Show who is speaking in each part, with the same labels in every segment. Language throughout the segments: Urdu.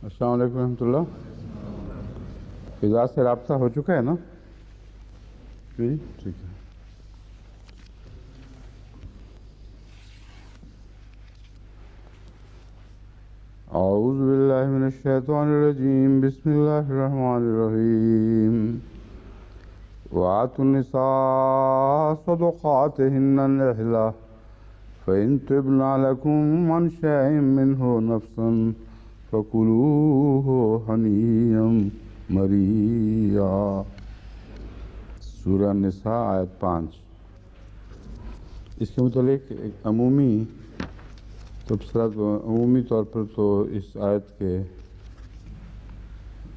Speaker 1: السلام علیکم ورحمۃ اللہ. فضا سے رابطہ ہو چکا ہے نا؟ جی ٹھیک ہے. اعوذ باللہ من الشیطان الرجیم. بسم اللہ الرحمن الرحیم. وآتوا النساء صدقاتهن نحلة فإن طبن لكم عن شيء منه نفسا فكلوه ہنیئا مریئا. سورہ نساء آیت 5. اس کے متعلق ایک عمومی تبصرہ عمومی طور پر تو اس آیت کے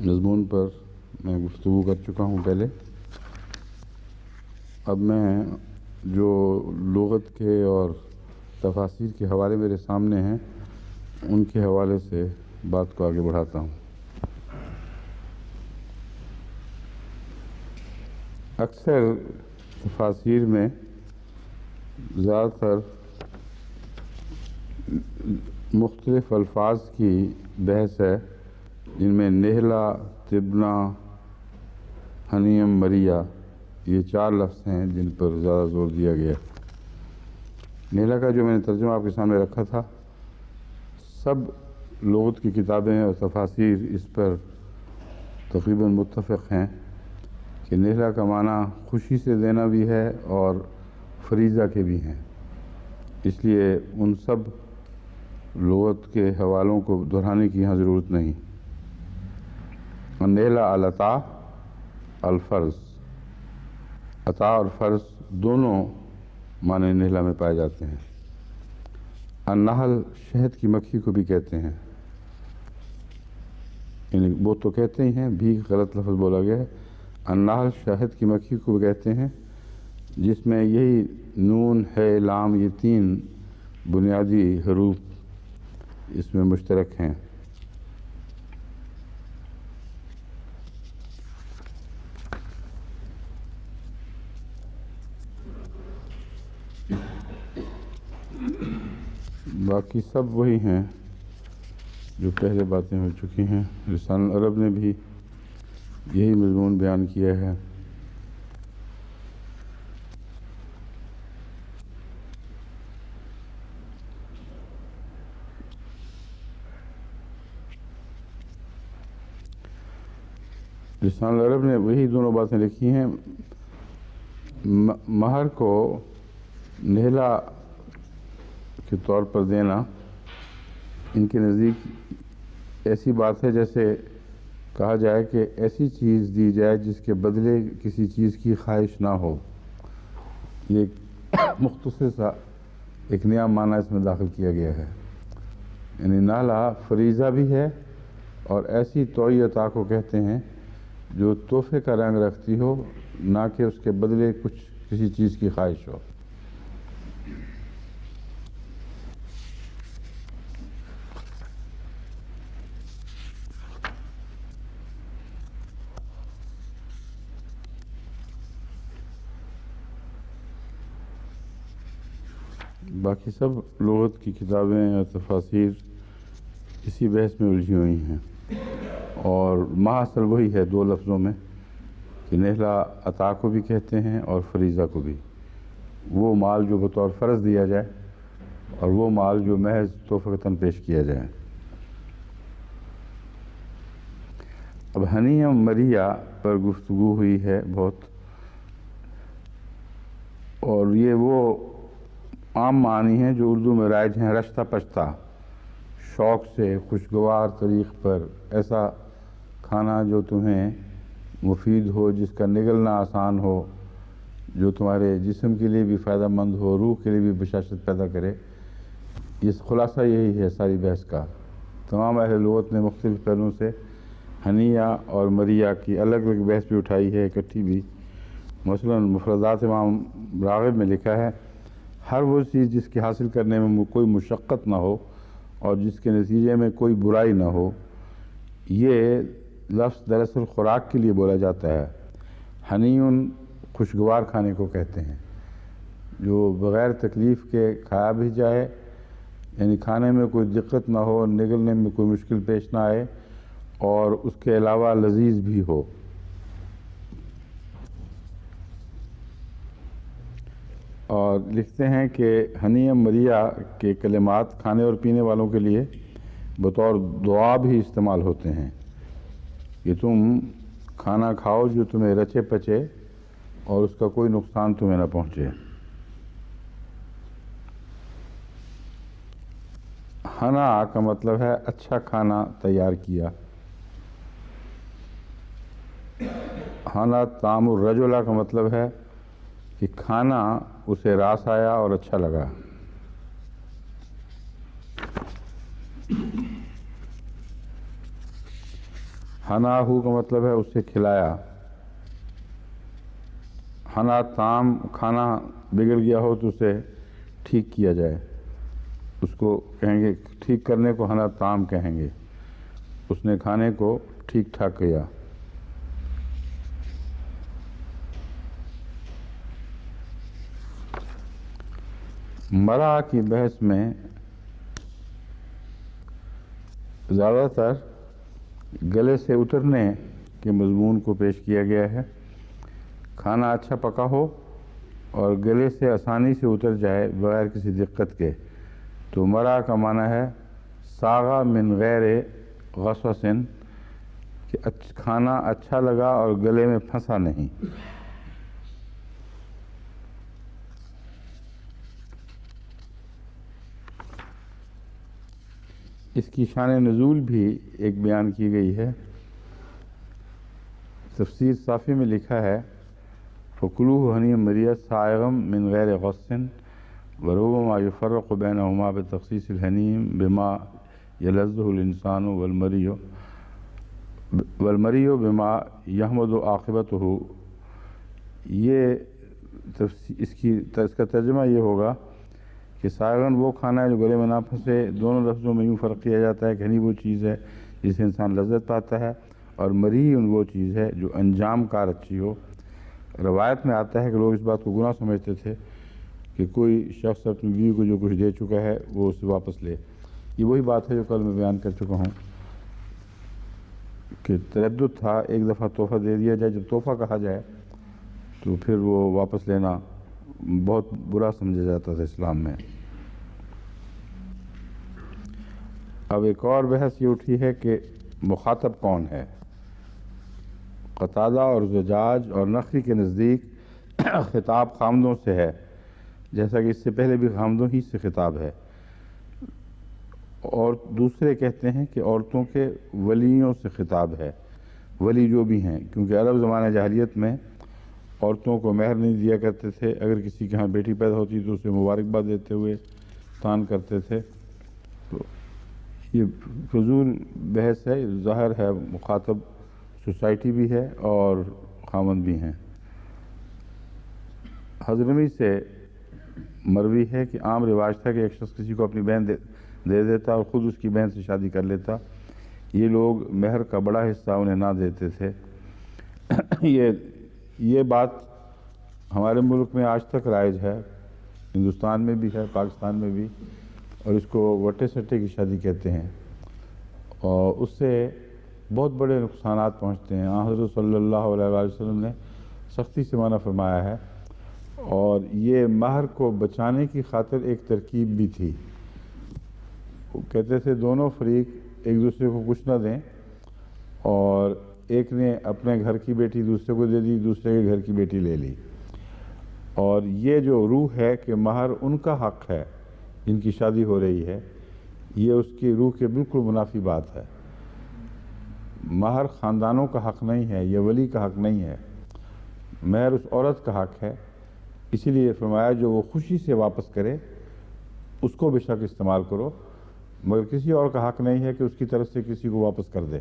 Speaker 1: مضمون پر میں گفتگو کر چکا ہوں پہلے. اب میں جو لغت کے اور تفاسیر کے حوالے میرے سامنے ہیں ان کے حوالے سے بات کو آگے بڑھاتا ہوں. اکثر تفاسیر میں زیادہ تر مختلف الفاظ کی بحث ہے جن میں نہلا، تبنا، ہنیم، مریا یہ 4 لفظ ہیں جن پر زیادہ زور دیا گیا. نہلا کا جو میں نے ترجمہ آپ کے سامنے رکھا تھا، سب لغت کی کتابیں اور تفاسیر اس پر تقریباً متفق ہیں کہ نہلا کا معنی خوشی سے دینا بھی ہے اور فریضہ کے بھی ہیں. اس لیے ان سب لغت کے حوالوں کو دہرانے کی یہاں ضرورت نہیں. نہلا العطا، الفرض. عطا اور فرض دونوں معنی نہلا میں پائے جاتے ہیں. النحل شہد کی مکھی کو بھی کہتے ہیں، یعنی وہ تو کہتے ہی ہیں، بھی غلط لفظ بولا گیا ہے. النحل شہد کی مکھی کو بھی کہتے ہیں، جس میں یہی نون، ہے، لام، یہ 3 بنیادی حروف اس میں مشترک ہیں. باقی سب وہی ہیں جو پہلے باتیں ہو چکی ہیں. لسان العرب نے بھی یہی مضمون بیان کیا ہے. لسان العرب نے وہی دونوں باتیں لکھی ہیں. مہر کو نہلا کے طور پر دینا ان کے نزدیک ایسی بات ہے جیسے کہا جائے کہ ایسی چیز دی جائے جس کے بدلے کسی چیز کی خواہش نہ ہو. یہ ایک مختصر سا ایک نیا معنی اس میں داخل کیا گیا ہے. یعنی نہلا فریضہ بھی ہے اور ایسی توئی عطا کو کہتے ہیں جو تحفے کا رنگ رکھتی ہو، نہ کہ اس کے بدلے کسی چیز کی خواہش ہو. باقی سب لغت کی کتابیں اور تفاسیر اسی بحث میں الجھی ہوئی ہیں، اور ماحصل وہی ہے 2 لفظوں میں کہ نہلا عطا کو بھی کہتے ہیں اور فریضہ کو بھی. وہ مال جو بطور فرض دیا جائے اور وہ مال جو محض تحفۃً پیش کیا جائے. اب ہنیہ مریہ پر گفتگو ہوئی ہے بہت، اور یہ وہ عام معنی ہیں جو اردو میں رائج ہیں. رشتہ پشتہ، شوق سے خوشگوار طریق پر ایسا کھانا جو تمہیں مفید ہو، جس کا نگلنا آسان ہو، جو تمہارے جسم کے لیے بھی فائدہ مند ہو، روح کے لیے بھی بشاشت پیدا کرے. یہ خلاصہ یہی ہے ساری بحث کا. تمام اہل لغت نے مختلف پہلوؤں سے ہنیہ اور مریہ کی الگ الگ بحث بھی اٹھائی ہے، اکٹھی بھی. مثلا مفردات امام راغب میں لکھا ہے، ہر وہ چیز جس کے حاصل کرنے میں کوئی مشقت نہ ہو اور جس کے نتیجے میں کوئی برائی نہ ہو. یہ لفظ دراصل خوراک کے لیے بولا جاتا ہے. ہنیٌ خوشگوار کھانے کو کہتے ہیں جو بغیر تکلیف کے کھایا بھی جائے، یعنی کھانے میں کوئی دقت نہ ہو، نگلنے میں کوئی مشکل پیش نہ آئے، اور اس کے علاوہ لذیذ بھی ہو۔ اور لکھتے ہیں کہ ہنیہ مریا کے کلمات کھانے اور پینے والوں کے لیے بطور دعا بھی استعمال ہوتے ہیں کہ تم کھانا کھاؤ جو تمہیں رچے پچے اور اس کا کوئی نقصان تمہیں نہ پہنچے۔ ہنا کا مطلب ہے اچھا کھانا تیار کیا۔ ہنا طعام الرجل کا مطلب ہے کہ کھانا اسے راس آیا اور اچھا لگا۔ ہنا ہو کا مطلب ہے اسے کھلایا۔ ہنا طعام کھانا بگڑ گیا ہو تو اسے ٹھیک کیا جائے، اس کو کہیں گے ٹھیک کرنے کو ہنا طعام کہیں گے، اس نے کھانے کو ٹھیک ٹھاک کیا۔ مرا کی بحث میں زیادہ تر گلے سے اترنے کے مضمون کو پیش کیا گیا ہے۔ کھانا اچھا پکا ہو اور گلے سے آسانی سے اتر جائے بغیر کسی دقت کے تو مرا کا معنی ہے ساغا من غیر غصص، کہ کھانا اچھا لگا اور گلے میں پھنسا نہیں۔ اس کی شان نزول بھی ایک بیان کی گئی ہے۔ تفسیر صافی میں لکھا ہے فَكُلُوهُ هَنِيًّا مَرِيًّا سَائِغًا مِنْ غَيْرِ غَصٍّ وَرُبَّمَا يُفَرَّقُ بَيْنَهُمَا بِتَخْصِيصِ الْهَنِيِّ بِمَا يَلَذُّهُ الْإِنسَانُ وَالْمَرِيُّ بِمَا يَحْمُدُ عَاقِبَتُهُ۔ اس کا ترجمہ یہ ہوگا کہ سائغن وہ کھانا ہے جو گلے میں نہ پھنسے۔ دونوں لفظوں میں یوں فرق کیا جاتا ہے کہ ہنی وہ چیز ہے جس سے انسان لذت پاتا ہے، اور مری وہ چیز ہے جو انجام کار اچھی ہو۔ روایت میں آتا ہے کہ لوگ اس بات کو گناہ سمجھتے تھے کہ کوئی شخص اپنی بیوی کو جو کچھ دے چکا ہے وہ اسے واپس لے۔ یہ وہی بات ہے جو کل میں بیان کر چکا ہوں کہ تردد تھا ایک دفعہ تحفہ دے دیا جائے، جب تحفہ کہا جائے تو پھر وہ واپس لینا بہت برا سمجھا جاتا تھا اسلام میں۔ اب ایک اور بحث یہ اٹھی ہے کہ مخاطب کون ہے۔ قتادہ اور زجاج اور نخعی کے نزدیک خطاب خامدوں سے ہے، جیسا کہ اس سے پہلے بھی خامدوں ہی سے خطاب ہے، اور دوسرے کہتے ہیں کہ عورتوں کے ولیوں سے خطاب ہے، ولی جو بھی ہیں، کیونکہ عرب زمانہ جاہلیت میں عورتوں کو مہر نہیں دیا کرتے تھے۔ اگر کسی کے ہاں بیٹی پیدا ہوتی تو اسے مبارکباد دیتے ہوئے تان کرتے تھے۔ تو یہ فضول بحث ہے، ظاہر ہے مخاطب سوسائٹی بھی ہے اور خامند بھی ہیں۔ حضرمی سے مروی ہے کہ عام رواج تھا کہ ایک شخص کسی کو اپنی بہن دے دیتا اور خود اس کی بہن سے شادی کر لیتا۔ یہ لوگ مہر کا بڑا حصہ انہیں نہ دیتے تھے۔ یہ بات ہمارے ملک میں آج تک رائج ہے، ہندوستان میں بھی ہے، پاکستان میں بھی، اور اس کو وٹے سٹے کی شادی کہتے ہیں، اور اس سے بہت بڑے نقصانات پہنچتے ہیں۔ حضرت صلی اللہ علیہ وآلہ وسلم نے سختی سے منع فرمایا ہے، اور یہ مہر کو بچانے کی خاطر ایک ترکیب بھی تھی۔ وہ کہتے تھے دونوں فریق ایک دوسرے کو کچھ نہ دیں، اور ایک نے اپنے گھر کی بیٹی دوسرے کو دے دی، دوسرے کے گھر کی بیٹی لے لی، اور یہ جو روح ہے کہ مہر ان کا حق ہے جن کی شادی ہو رہی ہے، یہ اس کی روح کے بالکل منافی بات ہے۔ مہر خاندانوں کا حق نہیں ہے، یہ ولی کا حق نہیں ہے، مہر اس عورت کا حق ہے۔ اسی لیے فرمایا جو وہ خوشی سے واپس کرے اس کو بے شک استعمال کرو، مگر کسی اور کا حق نہیں ہے کہ اس کی طرف سے کسی کو واپس کر دے،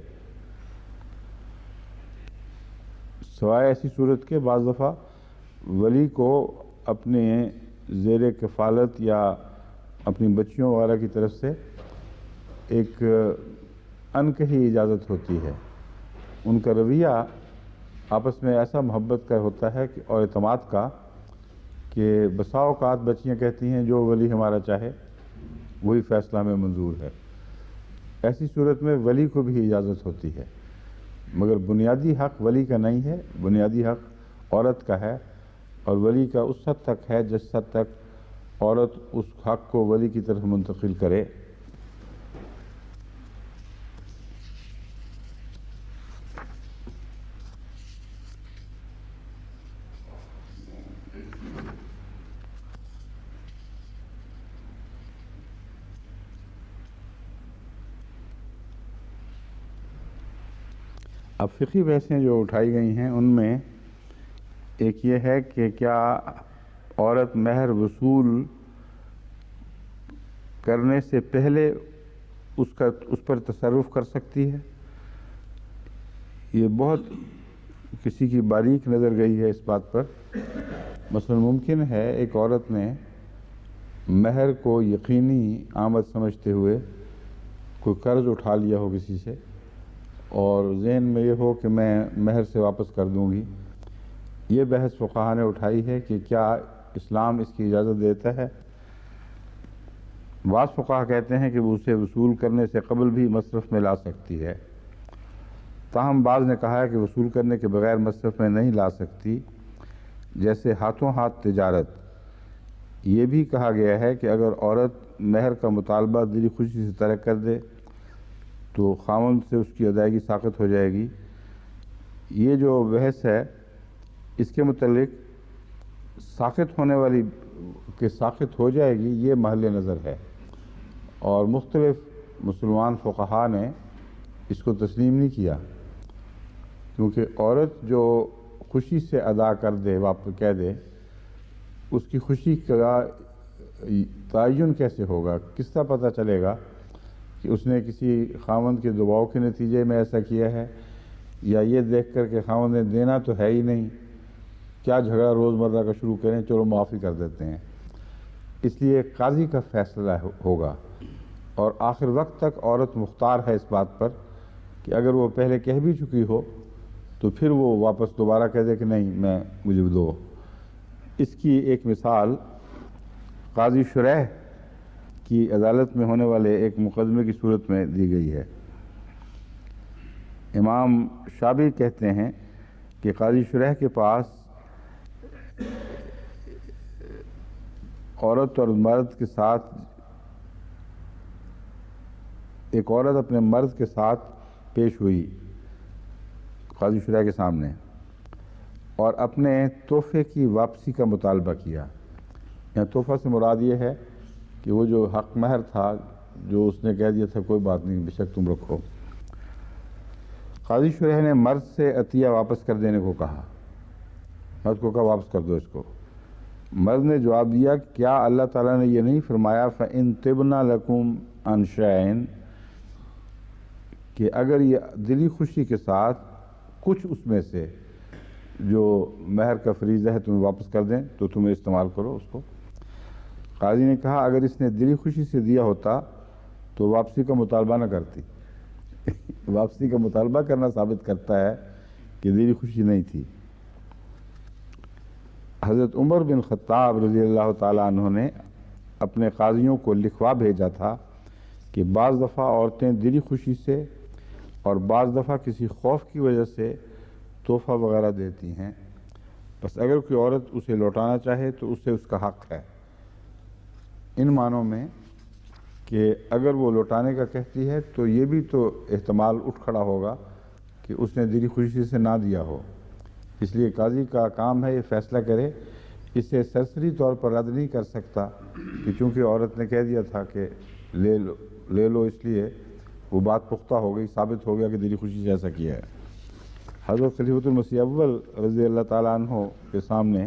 Speaker 1: سوائے ایسی صورت کے بعض دفعہ ولی کو اپنے زیر کفالت یا اپنی بچیوں وغیرہ کی طرف سے ایک انکہی اجازت ہوتی ہے۔ ان کا رویہ آپس میں ایسا محبت کا ہوتا ہے کہ اور اعتماد کا کہ بسا اوقات بچیاں کہتی ہیں جو ولی ہمارا چاہے وہی فیصلہ ہمیں منظور ہے۔ ایسی صورت میں ولی کو بھی اجازت ہوتی ہے، مگر بنیادی حق ولی کا نہیں ہے، بنیادی حق عورت کا ہے، اور ولی کا اس حد تک ہے جس حد تک عورت اس حق کو ولی کی طرف منتقل کرے۔ اب فقہی بحثیں جو اٹھائی گئی ہیں ان میں ایک یہ ہے کہ کیا عورت مہر وصول کرنے سے پہلے اس پر تصرف کر سکتی ہے؟ یہ بہت کسی کی باریک نظر گئی ہے اس بات پر۔ مثلا ممکن ہے ایک عورت نے مہر کو یقینی آمد سمجھتے ہوئے کوئی قرض اٹھا لیا ہو کسی سے، اور ذہن میں یہ ہو کہ میں مہر سے واپس کر دوں گی۔ یہ بحث فقہا نے اٹھائی ہے کہ کیا اسلام اس کی اجازت دیتا ہے؟ بعض فقہا کہتے ہیں کہ وہ اسے وصول کرنے سے قبل بھی مصرف میں لا سکتی ہے، تاہم بعض نے کہا ہے کہ وصول کرنے کے بغیر مصرف میں نہیں لا سکتی، جیسے ہاتھوں ہاتھ تجارت۔ یہ بھی کہا گیا ہے کہ اگر عورت مہر کا مطالبہ دلی خوشی سے ترک کر دے تو خاوند سے اس کی ادائیگی ساقط ہو جائے گی۔ یہ جو بحث ہے اس کے متعلق ساقط ہونے والی کہ ساقط ہو جائے گی یہ محل نظر ہے، اور مختلف مسلمان فقہا نے اس کو تسلیم نہیں کیا، کیونکہ عورت جو خوشی سے ادا کر دے، واپس کہہ دے، اس کی خوشی کا تعین کیسے ہوگا؟ کس طرح پتہ چلے گا کہ اس نے کسی خاوند کے دباؤ کے نتیجے میں ایسا کیا ہے، یا یہ دیکھ کر کہ خاوند نے دینا تو ہے ہی نہیں، کیا جھگڑا روزمرہ کا شروع کریں، چلو معافی کر دیتے ہیں۔ اس لیے قاضی کا فیصلہ ہوگا، اور آخر وقت تک عورت مختار ہے اس بات پر کہ اگر وہ پہلے کہہ بھی چکی ہو تو پھر وہ واپس دوبارہ کہہ دے کہ نہیں مجھے دو۔ اس کی ایک مثال قاضی شریح کی عدالت میں ہونے والے ایک مقدمے کی صورت میں دی گئی ہے۔ امام شابی کہتے ہیں کہ قاضی شریح کے پاس عورت اور مرد کے ساتھ ایک عورت اپنے مرد کے ساتھ پیش ہوئی قاضی شریح کے سامنے اور اپنے تحفے کی واپسی کا مطالبہ کیا۔ یہاں تحفہ سے مراد یہ ہے کہ وہ جو حق مہر تھا جو اس نے کہہ دیا تھا کوئی بات نہیں، بے شک تم رکھو۔ قاضی شریح نے مرد سے عطیہ واپس کر دینے کو کہا، مرد کو کہا واپس کر دو اس کو۔ مرد نے جواب دیا کیا اللہ تعالیٰ نے یہ نہیں فرمایا فَإِن طِبْنَ لَكُمْ عَنْ شَيْءٍ، کہ اگر یہ دلی خوشی کے ساتھ کچھ اس میں سے جو مہر کا فریضہ ہے تمہیں واپس کر دیں تو تمہیں استعمال کرو اس کو۔ قاضی نے کہا اگر اس نے دلی خوشی سے دیا ہوتا تو واپسی کا مطالبہ نہ کرتی۔ واپسی کا مطالبہ کرنا ثابت کرتا ہے کہ دلی خوشی نہیں تھی۔ حضرت عمر بن خطاب رضی اللہ تعالیٰ عنہ نے اپنے قاضیوں کو لکھوا بھیجا تھا کہ بعض دفعہ عورتیں دلی خوشی سے اور بعض دفعہ کسی خوف کی وجہ سے تحفہ وغیرہ دیتی ہیں، بس اگر کوئی عورت اسے لوٹانا چاہے تو اسے اس کا حق ہے، ان معنوں میں کہ اگر وہ لوٹانے کا کہتی ہے تو یہ بھی تو احتمال اٹھ کھڑا ہوگا کہ اس نے دلی خوشی سے نہ دیا ہو، اس لیے قاضی کا کام ہے یہ فیصلہ کرے، اسے سرسری طور پر رد نہیں کر سکتا کہ چونکہ عورت نے کہہ دیا تھا کہ لے لو، اس لیے وہ بات پختہ ہو گئی، ثابت ہو گیا کہ دلی خوشی سے ایسا کیا ہے۔ حضرت خلیفۃ المسیح اول رضی اللہ تعالیٰ عنہ کے سامنے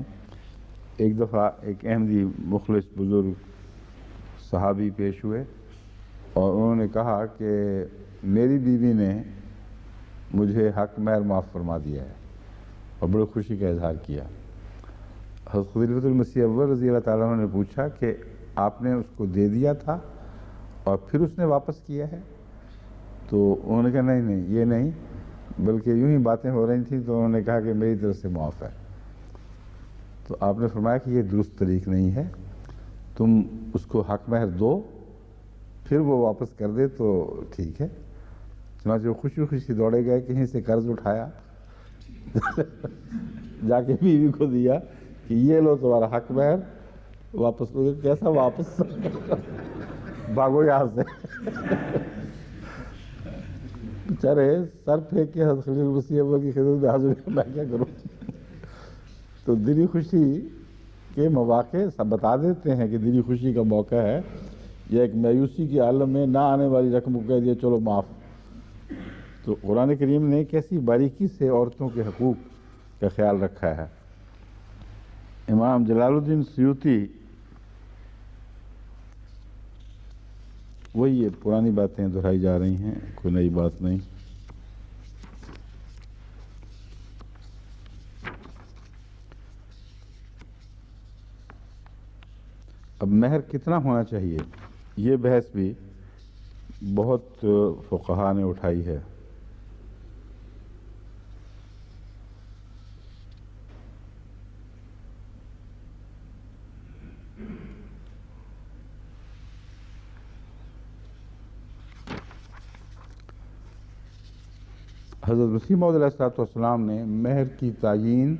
Speaker 1: ایک دفعہ ایک احمدی مخلص بزرگ صحابی پیش ہوئے اور انہوں نے کہا کہ میری بیوی نے مجھے حق مہر معاف فرما دیا ہے، اور بڑی خوشی کا اظہار کیا۔ حضرت خلیفۃ المسیح اول رضی اللہ تعالیٰ عنہ نے پوچھا کہ آپ نے اس کو دے دیا تھا اور پھر اس نے واپس کیا ہے؟ تو انہوں نے کہا نہیں یہ نہیں، بلکہ یوں ہی باتیں ہو رہی تھیں تو انہوں نے کہا کہ میری طرف سے معاف ہے۔ تو آپ نے فرمایا کہ یہ درست طریق نہیں ہے، تم اس کو حق مہر دو پھر وہ واپس کر دے تو ٹھیک ہے. چنانچہ وہ خوشی خوشی دوڑے گئے, کہیں سے قرض اٹھایا, جا کے بیوی کو دیا کہ یہ لو تمہارا حق مہر واپس. لو. کیسا واپس؟ بھاگو یہاں سے. بیچارے سر پھینک کے حضرت خلیل مسیح اول کی خدمت میں حاضر ہیں, میں کیا کروں. تو دلی خوشی کے مواقع سب بتا دیتے ہیں کہ دلی خوشی کا موقع ہے, یا ایک مایوسی کے عالم میں نہ آنے والی رقم کو کہہ دیا چلو معاف. تو قرآن کریم نے کیسی باریکی سے عورتوں کے حقوق کا خیال رکھا ہے. امام جلال الدین سیوطی, وہی یہ پرانی باتیں دہرائی جا رہی ہیں, کوئی نئی بات نہیں. اب مہر کتنا ہونا چاہیے, یہ بحث بھی بہت فقہا نے اٹھائی ہے. حضرت مسیح موعود علیہ الصلوۃ والسلام نے مہر کی تعیین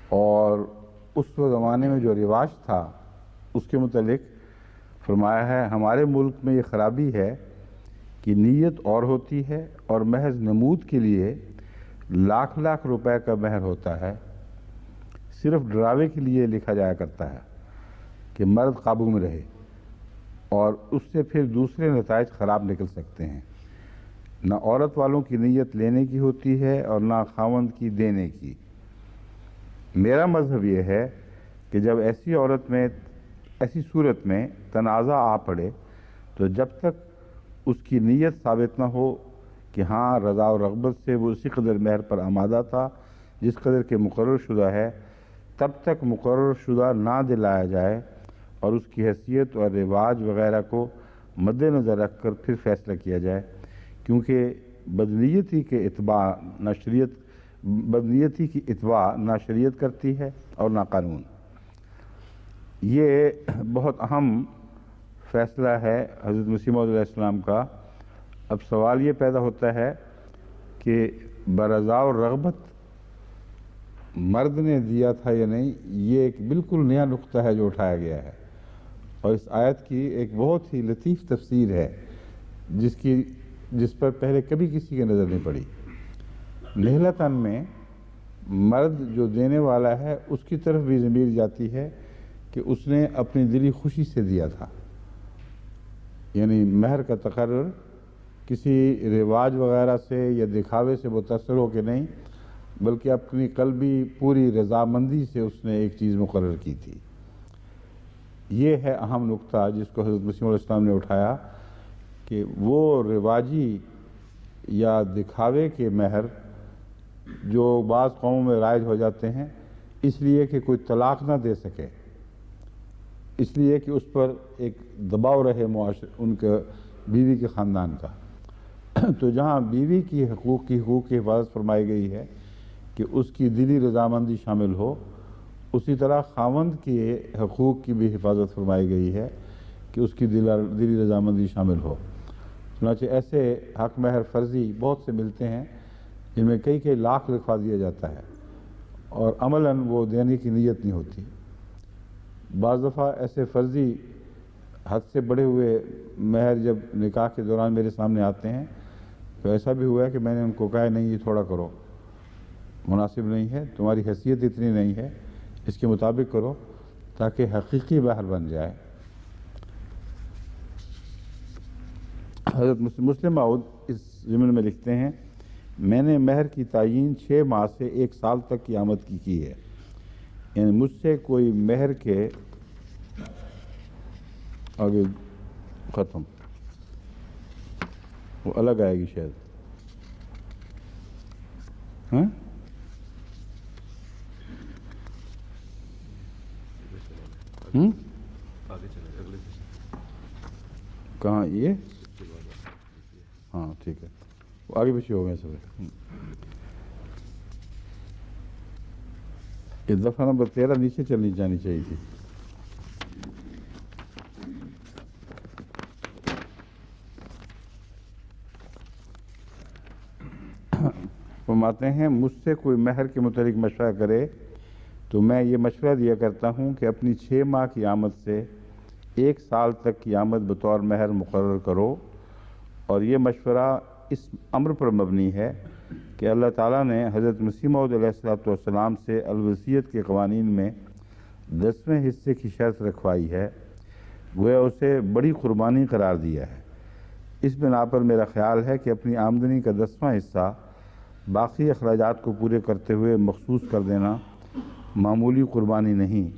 Speaker 1: اور اس زمانے میں جو رواج تھا اس کے متعلق فرمایا ہے, ہمارے ملک میں یہ خرابی ہے کہ نیت اور ہوتی ہے اور محض نمود کے لیے لاکھ لاکھ روپے کا مہر ہوتا ہے. صرف ڈراوے کے لیے لکھا جایا کرتا ہے کہ مرد قابو میں رہے, اور اس سے پھر دوسرے نتائج خراب نکل سکتے ہیں. نہ عورت والوں کی نیت لینے کی ہوتی ہے اور نہ خاوند کی دینے کی. میرا مذہب یہ ہے کہ جب ایسی صورت میں تنازع آ پڑے تو جب تک اس کی نیت ثابت نہ ہو کہ ہاں رضا و رغبت سے وہ اسی قدر مہر پر آمادہ تھا جس قدر کے مقرر شدہ ہے, تب تک مقرر شدہ نہ دلایا جائے اور اس کی حیثیت اور رواج وغیرہ کو مد نظر رکھ کر پھر فیصلہ کیا جائے, کیونکہ بدنیتی کی اتباع نہ شریعت کرتی ہے اور نہ قانون. یہ بہت اہم فیصلہ ہے حضرت مسیح موعود علیہ السلام کا. اب سوال یہ پیدا ہوتا ہے کہ برضا و رغبت مرد نے دیا تھا یا نہیں. یہ ایک بالکل نیا نقطہ ہے جو اٹھایا گیا ہے, اور اس آیت کی ایک بہت ہی لطیف تفسیر ہے جس پر پہلے کبھی کسی کی نظر نہیں پڑی. نہلتاً میں مرد جو دینے والا ہے اس کی طرف بھی ضمیر جاتی ہے کہ اس نے اپنی دلی خوشی سے دیا تھا, یعنی مہر کا تقرر کسی رواج وغیرہ سے یا دکھاوے سے متاثر ہو کے نہیں, بلکہ اپنی قلبی پوری رضامندی سے اس نے ایک چیز مقرر کی تھی. یہ ہے اہم نقطہ جس کو حضرت مسیح علیہ السلام نے اٹھایا کہ وہ رواجی یا دکھاوے کے مہر جو بعض قوموں میں رائج ہو جاتے ہیں اس لیے کہ کوئی طلاق نہ دے سکے, اس لیے کہ اس پر ایک دباؤ رہے ان کے بیوی کے خاندان کا. تو جہاں بیوی کی حقوق کی حفاظت فرمائی گئی ہے کہ اس کی دلی رضامندی شامل ہو, اسی طرح خاوند کے حقوق کی بھی حفاظت فرمائی گئی ہے کہ اس کی دلی رضامندی شامل ہو. چنانچہ ایسے حق مہر فرضی بہت سے ملتے ہیں جن میں کئی لاکھ لکھوا دیا جاتا ہے اور عملاً وہ دینے کی نیت نہیں ہوتی. بعض دفعہ ایسے فرضی حد سے بڑے ہوئے مہر جب نکاح کے دوران میرے سامنے آتے ہیں تو ایسا بھی ہوا ہے کہ میں نے ان کو کہا نہیں یہ تھوڑا کرو, مناسب نہیں ہے, تمہاری حیثیت اتنی نہیں ہے, اس کے مطابق کرو تاکہ حقیقی مہر بن جائے. حضرت مسلم موعود اس ضمن میں لکھتے ہیں, میں نے مہر کی تعیین 6 ماہ سے 1 سال تک کی آمد کی ہے, یعنی مجھ سے کوئی مہر کے آگے ختم, وہ الگ آئے گی شاید. ہاں کہاں یہ, ہاں ٹھیک ہے, وہ آگے پیچھے ہو گئے سب. اس دفعہ نمبر 13 نیچے چلنی جانی چاہیے تھی. فرماتے ہیں مجھ سے کوئی مہر کے متعلق مشورہ کرے تو میں یہ مشورہ دیا کرتا ہوں کہ اپنی 6 ماہ کی آمد سے 1 سال تک کی آمد بطور مہر مقرر کرو، اور یہ مشورہ اس امر پر مبنی ہے کہ اللہ تعالیٰ نے حضرت مسیح موعود علیہ السلام سے الوصیت کے قوانین میں 10ویں حصے کی شرط رکھوائی ہے، گویا اسے بڑی قربانی قرار دیا ہے۔ اس بنا پر میرا خیال ہے کہ اپنی آمدنی کا 10واں حصہ باقی اخراجات کو پورے کرتے ہوئے مخصوص کر دینا معمولی قربانی نہیں،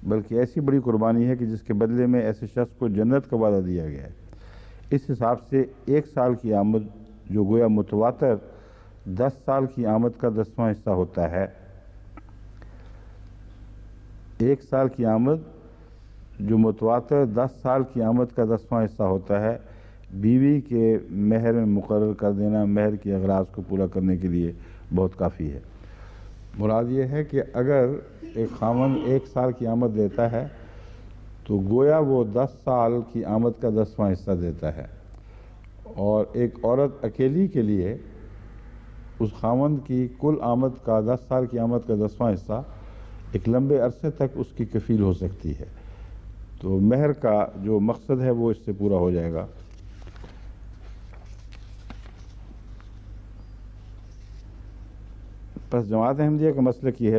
Speaker 1: بلکہ ایسی بڑی قربانی ہے کہ جس کے بدلے میں ایسے شخص کو جنت کا وعدہ دیا گیا ہے۔ اس حساب سے 1 سال کی آمد جو گویا متواتر 10 سال کی آمد کا 10واں حصہ ہوتا ہے، 1 سال کی آمد جو متواتر 10 سال کی آمد کا 10واں حصہ ہوتا ہے، بیوی کے مہر میں مقرر کر دینا مہر کی اغراض کو پورا کرنے کے لیے بہت کافی ہے۔ مراد یہ ہے کہ اگر ایک خاوند 1 سال کی آمد دیتا ہے تو گویا وہ 10 سال کی آمد کا 10واں حصہ دیتا ہے، اور ایک عورت اکیلی کے لیے اس خاوند کی کل آمد کا 10 سال کی آمد کا 10واں حصہ ایک لمبے عرصے تک اس کی کفیل ہو سکتی ہے، تو مہر کا جو مقصد ہے وہ اس سے پورا ہو جائے گا۔ پس جماعت احمدیہ کا مسلک یہ ہے،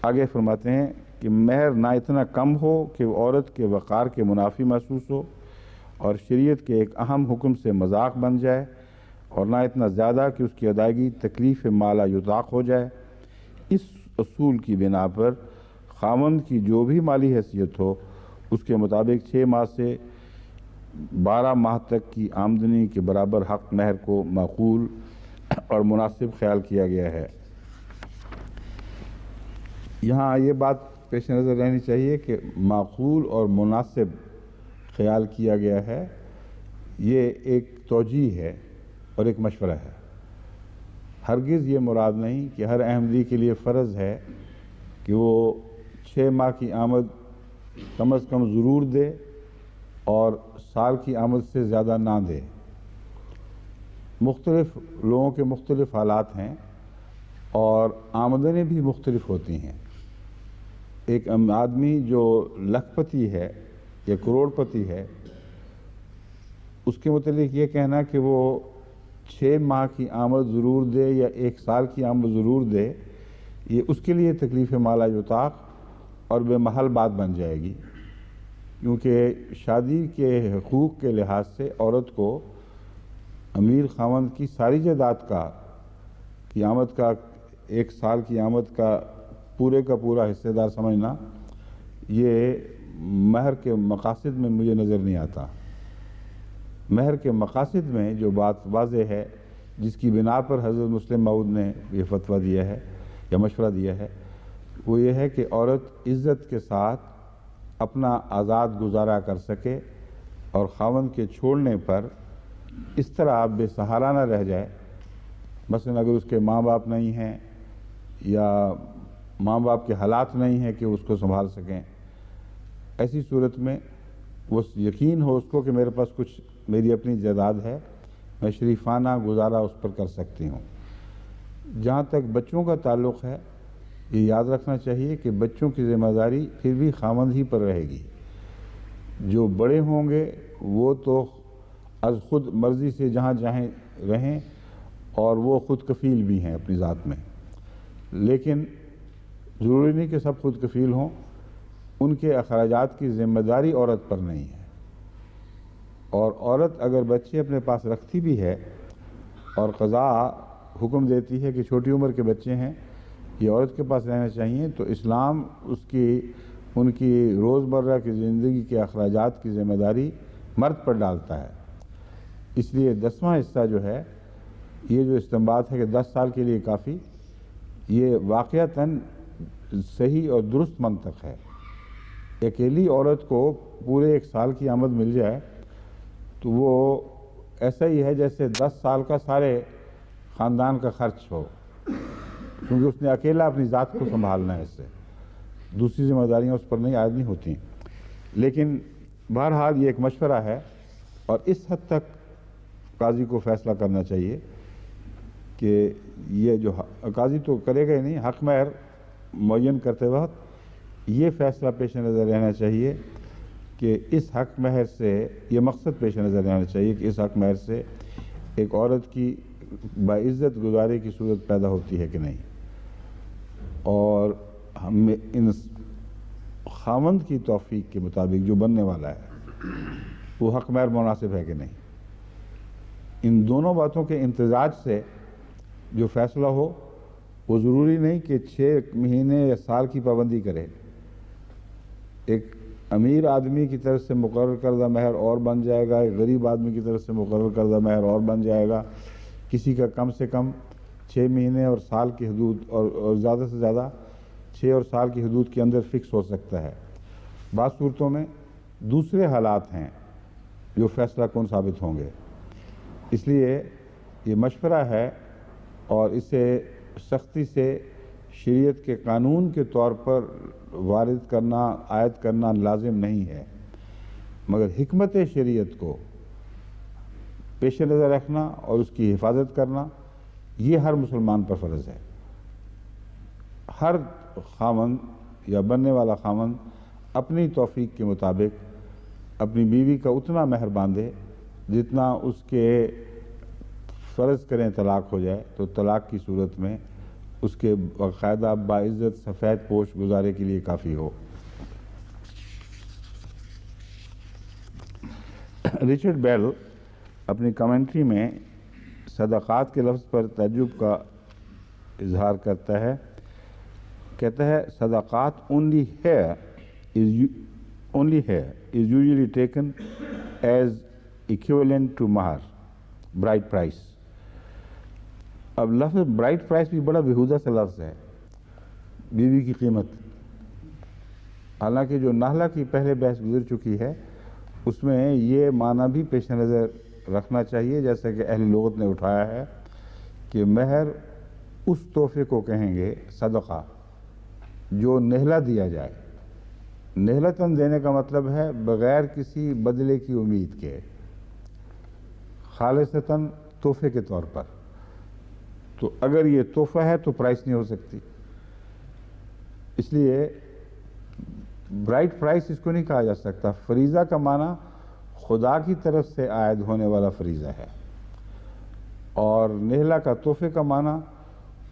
Speaker 1: آگے فرماتے ہیں کہ مہر نہ اتنا کم ہو کہ وہ عورت کے وقار کے منافی محسوس ہو اور شریعت کے ایک اہم حکم سے مذاق بن جائے، اور نہ اتنا زیادہ کہ اس کی ادائیگی تکلیف مالا یطاق ہو جائے۔ اس اصول کی بنا پر خاوند کی جو بھی مالی حیثیت ہو اس کے مطابق 6 ماہ سے 12 ماہ تک کی آمدنی کے برابر حق مہر کو معقول اور مناسب خیال کیا گیا ہے۔ یہاں یہ بات پیش نظر رہنی چاہیے کہ معقول اور مناسب خیال کیا گیا ہے، یہ ایک توجیہ ہے اور ایک مشورہ ہے۔ ہرگز یہ مراد نہیں کہ ہر احمدی کے لیے فرض ہے کہ وہ 6 ماہ کی آمد کم از کم ضرور دے اور سال کی آمد سے زیادہ نہ دے۔ مختلف لوگوں کے مختلف حالات ہیں اور آمدنیں بھی مختلف ہوتی ہیں۔ ایک آدمی جو لکھ پتی ہے یا کروڑ پتی ہے، اس کے متعلق یہ کہنا کہ وہ 6 ماہ کی آمد ضرور دے یا 1 سال کی آمد ضرور دے، یہ اس کے لیے تکلیف مالا یطاق اور بے محل بات بن جائے گی، کیونکہ شادی کے حقوق کے لحاظ سے عورت کو امیر خاوند کی ساری جائیداد کی آمد کا 1 سال کی آمد کا پورا حصے دار سمجھنا یہ مہر کے مقاصد میں مجھے نظر نہیں آتا۔ مہر کے مقاصد میں جو بات واضح ہے، جس کی بنا پر حضرت مسلم موعود نے یہ فتویٰ دیا ہے یا مشورہ دیا ہے، وہ یہ ہے کہ عورت عزت کے ساتھ اپنا آزاد گزارا کر سکے اور خاوند کے چھوڑنے پر اس طرح بے سہارا نہ رہ جائے۔ مثلا اگر اس کے ماں باپ نہیں ہیں یا ماں باپ کے حالات نہیں ہیں کہ اس کو سنبھال سکیں، ایسی صورت میں وہ یقین ہو اس کو کہ میرے پاس کچھ میری اپنی جائیداد ہے، میں شریفانہ گزارا اس پر کر سکتی ہوں۔ جہاں تک بچوں کا تعلق ہے، یہ یاد رکھنا چاہیے کہ بچوں کی ذمہ داری پھر بھی خاوند ہی پر رہے گی۔ جو بڑے ہوں گے وہ تو از خود مرضی سے جہاں جہیں رہیں اور وہ خود کفیل بھی ہیں اپنی ذات میں، لیکن ضروری نہیں کہ سب خود کفیل ہوں۔ ان کے اخراجات کی ذمہ داری عورت پر نہیں ہے، اور عورت اگر بچے اپنے پاس رکھتی بھی ہے اور قضاء حکم دیتی ہے کہ چھوٹی عمر کے بچے ہیں یہ عورت کے پاس رہنا چاہیے، تو اسلام ان کی روزمرہ کی زندگی کے اخراجات کی ذمہ داری مرد پر ڈالتا ہے۔ اس لیے 10واں حصہ جو ہے، یہ جو استنباط ہے کہ 10 سال کے لیے کافی، یہ واقعتاً صحیح اور درست منطق ہے۔ اکیلی عورت کو پورے 1 سال کی آمد مل جائے تو وہ ایسا ہی ہے جیسے 10 سال کا سارے خاندان کا خرچ ہو، کیونکہ اس نے اکیلا اپنی ذات کو سنبھالنا ہے، اس سے دوسری ذمہ داریاں اس پر عائد نہیں ہوتی۔ لیکن بہرحال یہ ایک مشورہ ہے اور اس حد تک قاضی کو فیصلہ کرنا چاہیے کہ یہ جو قاضی تو کرے گا ہی نہیں، حق مہر معین کرتے وقت یہ فیصلہ پیش نظر رہنا چاہیے کہ اس حق مہر سے، یہ مقصد پیش نظر رہنا چاہیے کہ اس حق مہر سے ایک عورت کی باعزت گزارے کی صورت پیدا ہوتی ہے کہ نہیں، اور ہم ان خاوند کی توفیق کے مطابق جو بننے والا ہے وہ حق مہر مناسب ہے کہ نہیں۔ ان دونوں باتوں کے امتزاج سے جو فیصلہ ہو وہ ضروری نہیں کہ 6 مہینے یا سال کی پابندی کرے۔ ایک امیر آدمی کی طرف سے مقرر کردہ مہر اور بن جائے گا، ایک غریب آدمی کی طرف سے مقرر کردہ مہر اور بن جائے گا، کسی کا کم سے کم 6 مہینے اور سال کی حدود اور زیادہ سے زیادہ 6 اور سال کی حدود کے اندر فکس ہو سکتا ہے۔ بعض صورتوں میں دوسرے حالات ہیں جو فیصلہ کن ثابت ہوں گے، اس لیے یہ مشورہ ہے اور اسے سختی سے شریعت کے قانون کے طور پر وارد کرنا، عائد کرنا لازم نہیں ہے، مگر حکمت شریعت کو پیش نظر رکھنا اور اس کی حفاظت کرنا یہ ہر مسلمان پر فرض ہے۔ ہر خاوند یا بننے والا خاوند اپنی توفیق کے مطابق اپنی بیوی کا اتنا مہر باندھے جتنا اس کے فرض کریں طلاق ہو جائے تو طلاق کی صورت میں اس کے باقاعدہ باعزت سفید پوش گزارے کے لیے کافی ہو۔ رچرڈ بیل اپنی کمنٹری میں صدقات کے لفظ پر تعجب کا اظہار کرتا ہے، کہتا ہے صدقات only here is usually taken as equivalent to mahar, bride price۔ اب لفظ برائٹ پرائس بھی بڑا بیہودہ سے لفظ ہے، بیوی کی قیمت، حالانکہ جو نحلہ کی پہلے بحث گزر چکی ہے اس میں یہ معنی بھی پیش نظر رکھنا چاہیے، جیسا کہ اہل لغت نے اٹھایا ہے کہ مہر اس تحفے کو کہیں گے صدقہ جو نہلہ دیا جائے۔ نہلتاً دینے کا مطلب ہے بغیر کسی بدلے کی امید کے، خالصتاً تحفے کے طور پر۔ تو اگر یہ تحفہ ہے تو پرائس نہیں ہو سکتی، اس لیے برائٹ پرائس اس کو نہیں کہا جا سکتا۔ فریضہ کا معنی خدا کی طرف سے عائد ہونے والا فریضہ ہے، اور نہلہ کا تحفے کا معنی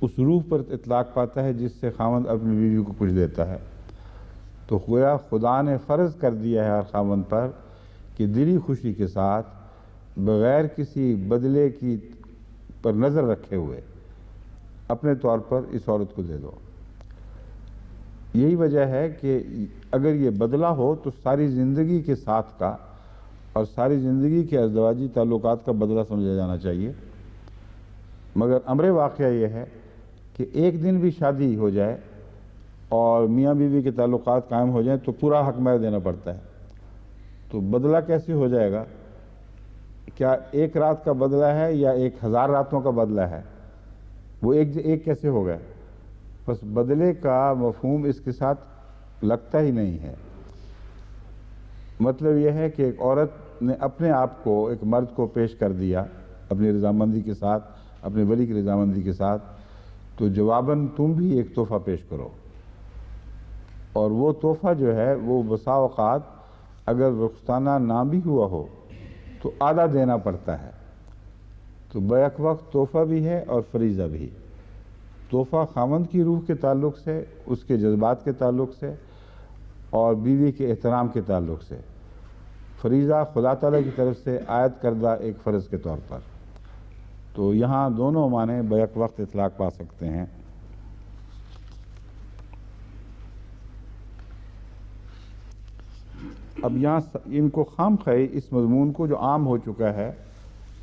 Speaker 1: اس روح پر اطلاق پاتا ہے جس سے خاوند اپنی بیوی کو کچھ دیتا ہے۔ تو گویا خدا نے فرض کر دیا ہے ہر خاوند پر کہ دلی خوشی کے ساتھ بغیر کسی بدلے کی پر نظر رکھے ہوئے اپنے طور پر اس عورت کو دے دو۔ یہی وجہ ہے کہ اگر یہ بدلہ ہو تو ساری زندگی کے ساتھ کا اور ساری زندگی کے ازدواجی تعلقات کا بدلہ سمجھا جانا چاہیے، مگر امر واقعہ یہ ہے کہ ایک دن بھی شادی ہو جائے اور میاں بیوی کے تعلقات قائم ہو جائیں تو پورا حق مہر دینا پڑتا ہے۔ تو بدلہ کیسے ہو جائے گا؟ کیا ایک رات کا بدلہ ہے یا 1000 راتوں کا بدلہ ہے؟ وہ ایک کیسے ہو گیا؟ بس بدلے کا مفہوم اس کے ساتھ لگتا ہی نہیں ہے۔ مطلب یہ ہے کہ ایک عورت نے اپنے آپ کو ایک مرد کو پیش کر دیا اپنی رضامندی کے ساتھ، اپنے ولی کی رضامندی کے ساتھ، تو جواباً تم بھی ایک تحفہ پیش کرو، اور وہ تحفہ جو ہے وہ بسا اوقات اگر رخصتانہ نہ بھی ہوا ہو تو آدھا دینا پڑتا ہے۔ تو بیک وقت تحفہ بھی ہے اور فریضہ بھی۔ تحفہ خاوند کی روح کے تعلق سے، اس کے جذبات کے تعلق سے اور بیوی کے احترام کے تعلق سے، فریضہ خدا تعالیٰ کی طرف سے عائد کردہ ایک فرض کے طور پر۔ تو یہاں دونوں معنی بیک وقت اطلاق پا سکتے ہیں۔ اب یہاں ان کو خام خواہی اس مضمون کو جو عام ہو چکا ہے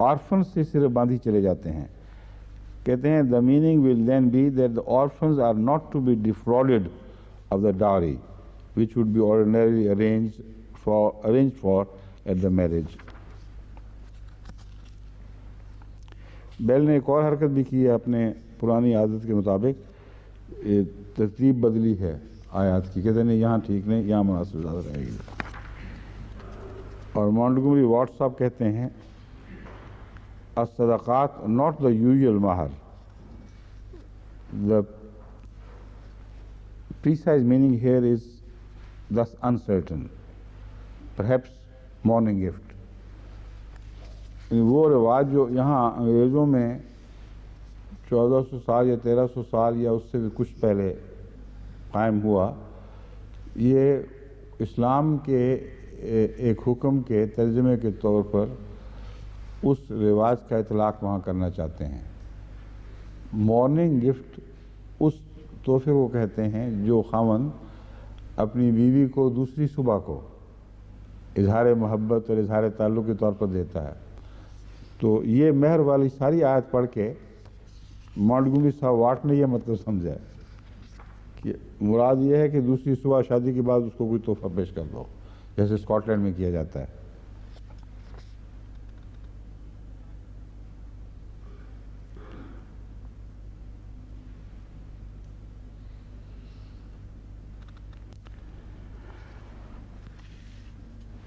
Speaker 1: آرفن سے صرف باندھی چلے جاتے ہیں۔ کہتے ہیں the meaning will then be that the orphans are not to be defrauded of the dowry which would be ordinarily arranged for at the marriage۔ بیل نے ایک اور حرکت بھی کی ہے اپنے پرانی عادت کے مطابق، ترتیب بدلی ہے آیات کی، کہتے ہیں یہاں ٹھیک نہیں، یہاں مناسب زیادہ رہے گی۔ اور مونٹگومری واٹس صاحب کہتے ہیں الصدقات not the usual mahar The precise meaning here is thus uncertain, perhaps morning gift. وہ رواج جو یہاں انگریزوں میں 1400 سال یا 1300 سال یا اس سے بھی کچھ پہلے قائم ہوا، یہ اسلام کے ایک حکم کے ترجمے کے طور پر اس رواج کا اطلاق وہاں کرنا چاہتے ہیں۔ مارننگ گفٹ اس تحفے کو کہتے ہیں جو خاوند اپنی بیوی کو دوسری صبح کو اظہار محبت اور اظہار تعلق کے طور پر دیتا ہے۔ تو یہ مہر والی ساری آیت پڑھ کے مونٹگومری صاحب واٹ نے یہ مطلب سمجھا کہ مراد یہ ہے کہ دوسری صبح شادی کے بعد اس کو کوئی تحفہ پیش کر دو، جیسے اسکاٹ لینڈ میں کیا جاتا ہے۔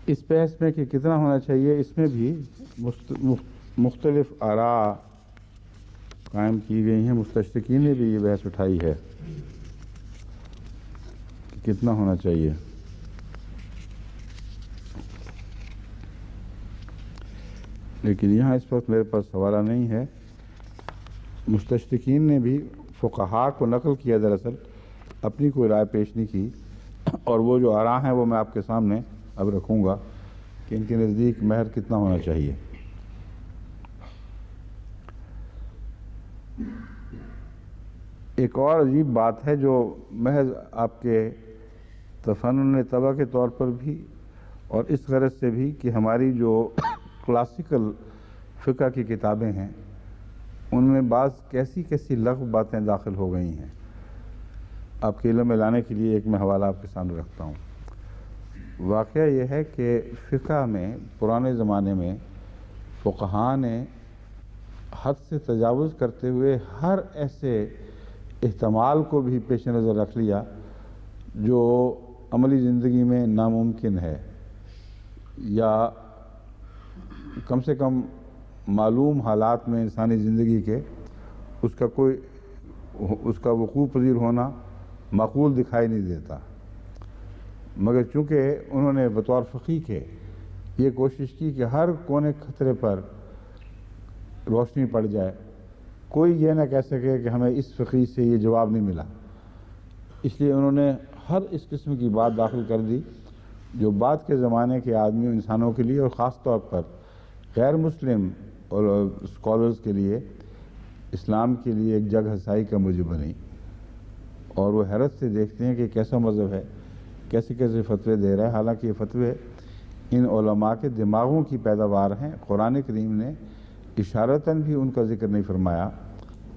Speaker 1: اس بحث میں کہ کتنا ہونا چاہیے، اس میں بھی مختلف آراء قائم کی گئی ہیں۔ مستشرقین نے بھی یہ بحث اٹھائی ہے کہ کتنا ہونا چاہیے۔ لیکن یہاں اس وقت میرے پاس حوالہ نہیں ہے۔ مستشرقین نے بھی فقہاء کو نقل کیا، دراصل اپنی کوئی رائے پیش نہیں کی، اور وہ جو آراء ہیں وہ میں آپ کے سامنے اب رکھوں گا کہ ان کے نزدیک مہر کتنا ہونا چاہیے۔ ایک اور عجیب بات ہے جو محض آپ کے تفنن طبع کے طور پر بھی اور اس غرض سے بھی کہ ہماری جو کلاسیکل فقہ کی کتابیں ہیں ان میں بعض کیسی لغو باتیں داخل ہو گئی ہیں، آپ کے علم میں لانے کے لیے ایک میں حوالہ آپ کے سامنے رکھتا ہوں۔ واقعہ یہ ہے کہ فقہ میں پرانے زمانے میں فقہاء نے حد سے تجاوز کرتے ہوئے ہر ایسے احتمال کو بھی پیش نظر رکھ لیا جو عملی زندگی میں ناممکن ہے، یا کم سے کم معلوم حالات میں انسانی زندگی کے اس کا وقوع پذیر ہونا معقول دکھائی نہیں دیتا۔ مگر چونکہ انہوں نے بطور فقیہ کے یہ کوشش کی کہ ہر کونے خطرے پر روشنی پڑ جائے، کوئی یہ نہ کہہ سکے کہ ہمیں اس فقیہ سے یہ جواب نہیں ملا، اس لیے انہوں نے ہر اس قسم کی بات داخل کر دی جو بعد کے زمانے کے آدمیوں انسانوں کے لیے اور خاص طور پر غیر مسلم اور اسکالرز کے لیے اسلام کے لیے ایک جگ ہنسائی کا موجب بنی، اور وہ حیرت سے دیکھتے ہیں کہ کیسا مذہب ہے، کیسے کیسے فتوے دے رہا ہے، حالانکہ یہ فتوے ان علماء کے دماغوں کی پیداوار ہیں۔ قرآن کریم نے اشارتاً بھی ان کا ذکر نہیں فرمایا،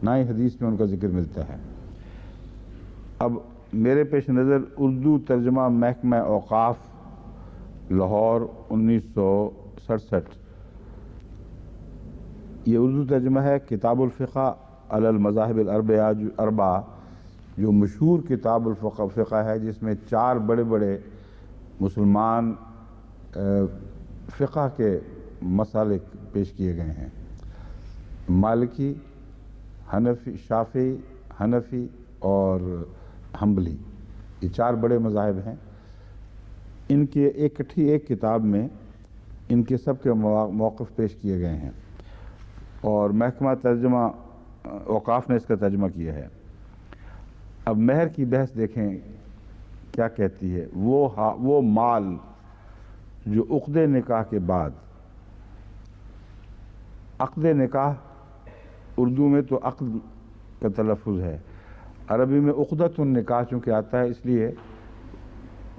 Speaker 1: نہ ہی حدیث میں ان کا ذکر ملتا ہے۔ اب میرے پیش نظر اردو ترجمہ محکمہ اوقاف لاہور 1967، یہ اردو ترجمہ ہے کتاب الفقہ علی المذاہب الاربعہ، جو مشہور کتاب الفقہ ہے، جس میں 4 بڑے بڑے مسلمان فقہ کے مسالک پیش کیے گئے ہیں، مالکی، شافعی، حنفی اور حنبلی، یہ 4 بڑے مذاہب ہیں۔ ان کے ایک کتاب میں ان کے سب کے موقف پیش کیے گئے ہیں، اور محکمہ ترجمہ اوقاف نے اس کا ترجمہ کیا ہے۔ اب مہر کی بحث دیکھیں کیا کہتی ہے۔ وہ مال جو عقد نکاح کے بعد، عقد نکاح اردو میں تو عقد کا تلفظ ہے، عربی میں عقدۃ النکاح چونکہ آتا ہے، اس لیے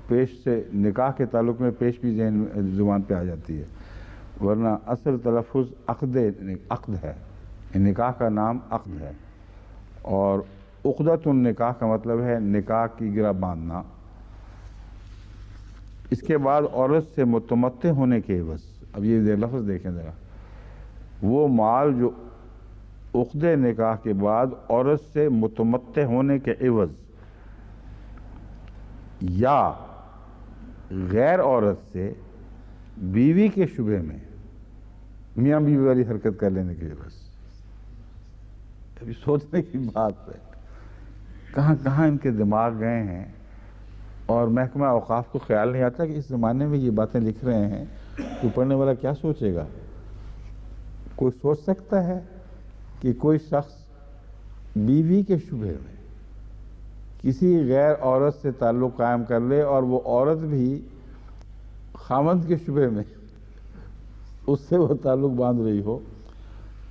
Speaker 1: پیش سے نکاح کے تعلق میں پیش بھی زبان پہ آ جاتی ہے، ورنہ اصل تلفظ عقد ہے، نکاح کا نام عقد ہے، اور عقدۃ النکاح کا مطلب ہے نکاح کی گرہ باندھنا۔ اس کے بعد عورت سے متمتع ہونے کے عوض، اب یہ لفظ دیکھیں ذرا، وہ مال جو عقد نکاح کے بعد عورت سے متمتع ہونے کے عوض یا غیر عورت سے بیوی کے شبہ میں میاں بیوی والی حرکت کر لینے کے عوض، ابھی سوچنے کی بات ہے، کہاں کہاں ان کے دماغ گئے ہیں، اور محکمہ اوقاف کو خیال نہیں آتا کہ اس زمانے میں یہ باتیں لکھ رہے ہیں تو پڑھنے والا کیا سوچے گا؟ کوئی سوچ سکتا ہے کہ کوئی شخص بیوی کے شبہے میں کسی غیر عورت سے تعلق قائم کر لے اور وہ عورت بھی خاوند کے شبہے میں اس سے وہ تعلق باندھ رہی ہو؟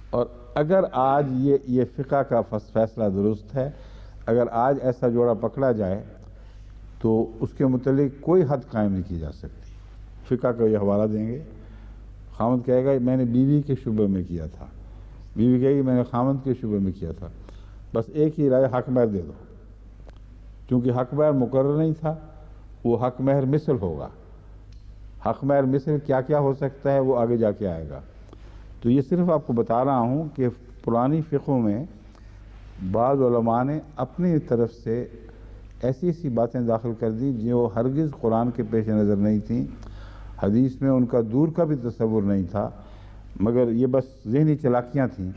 Speaker 1: اور اگر آج یہ فقہ کا فیصلہ درست ہے، اگر آج ایسا جوڑا پکڑا جائے تو اس کے متعلق کوئی حد قائم نہیں کی جا سکتی۔ فقہ کو یہ حوالہ دیں گے، خاوند کہے گا میں نے بیوی کے شبہ میں کیا تھا، بیوی کہے گی میں نے خاوند کے شبہ میں کیا تھا، بس ایک ہی رائے حق مہر دے دو، کیونکہ حق مہر مقرر نہیں تھا، وہ حق مہر مثل ہوگا۔ حق مہر مثل کیا کیا ہو سکتا ہے وہ آگے جا کے آئے گا۔ تو یہ صرف آپ کو بتا رہا ہوں کہ پرانی فقہوں میں بعض علماء نے اپنی طرف سے ایسی ایسی باتیں داخل کر دی جو ہرگز قرآن کے پیش نظر نہیں تھیں، حدیث میں ان کا دور کا بھی تصور نہیں تھا، مگر یہ بس ذہنی چلاکیاں تھیں،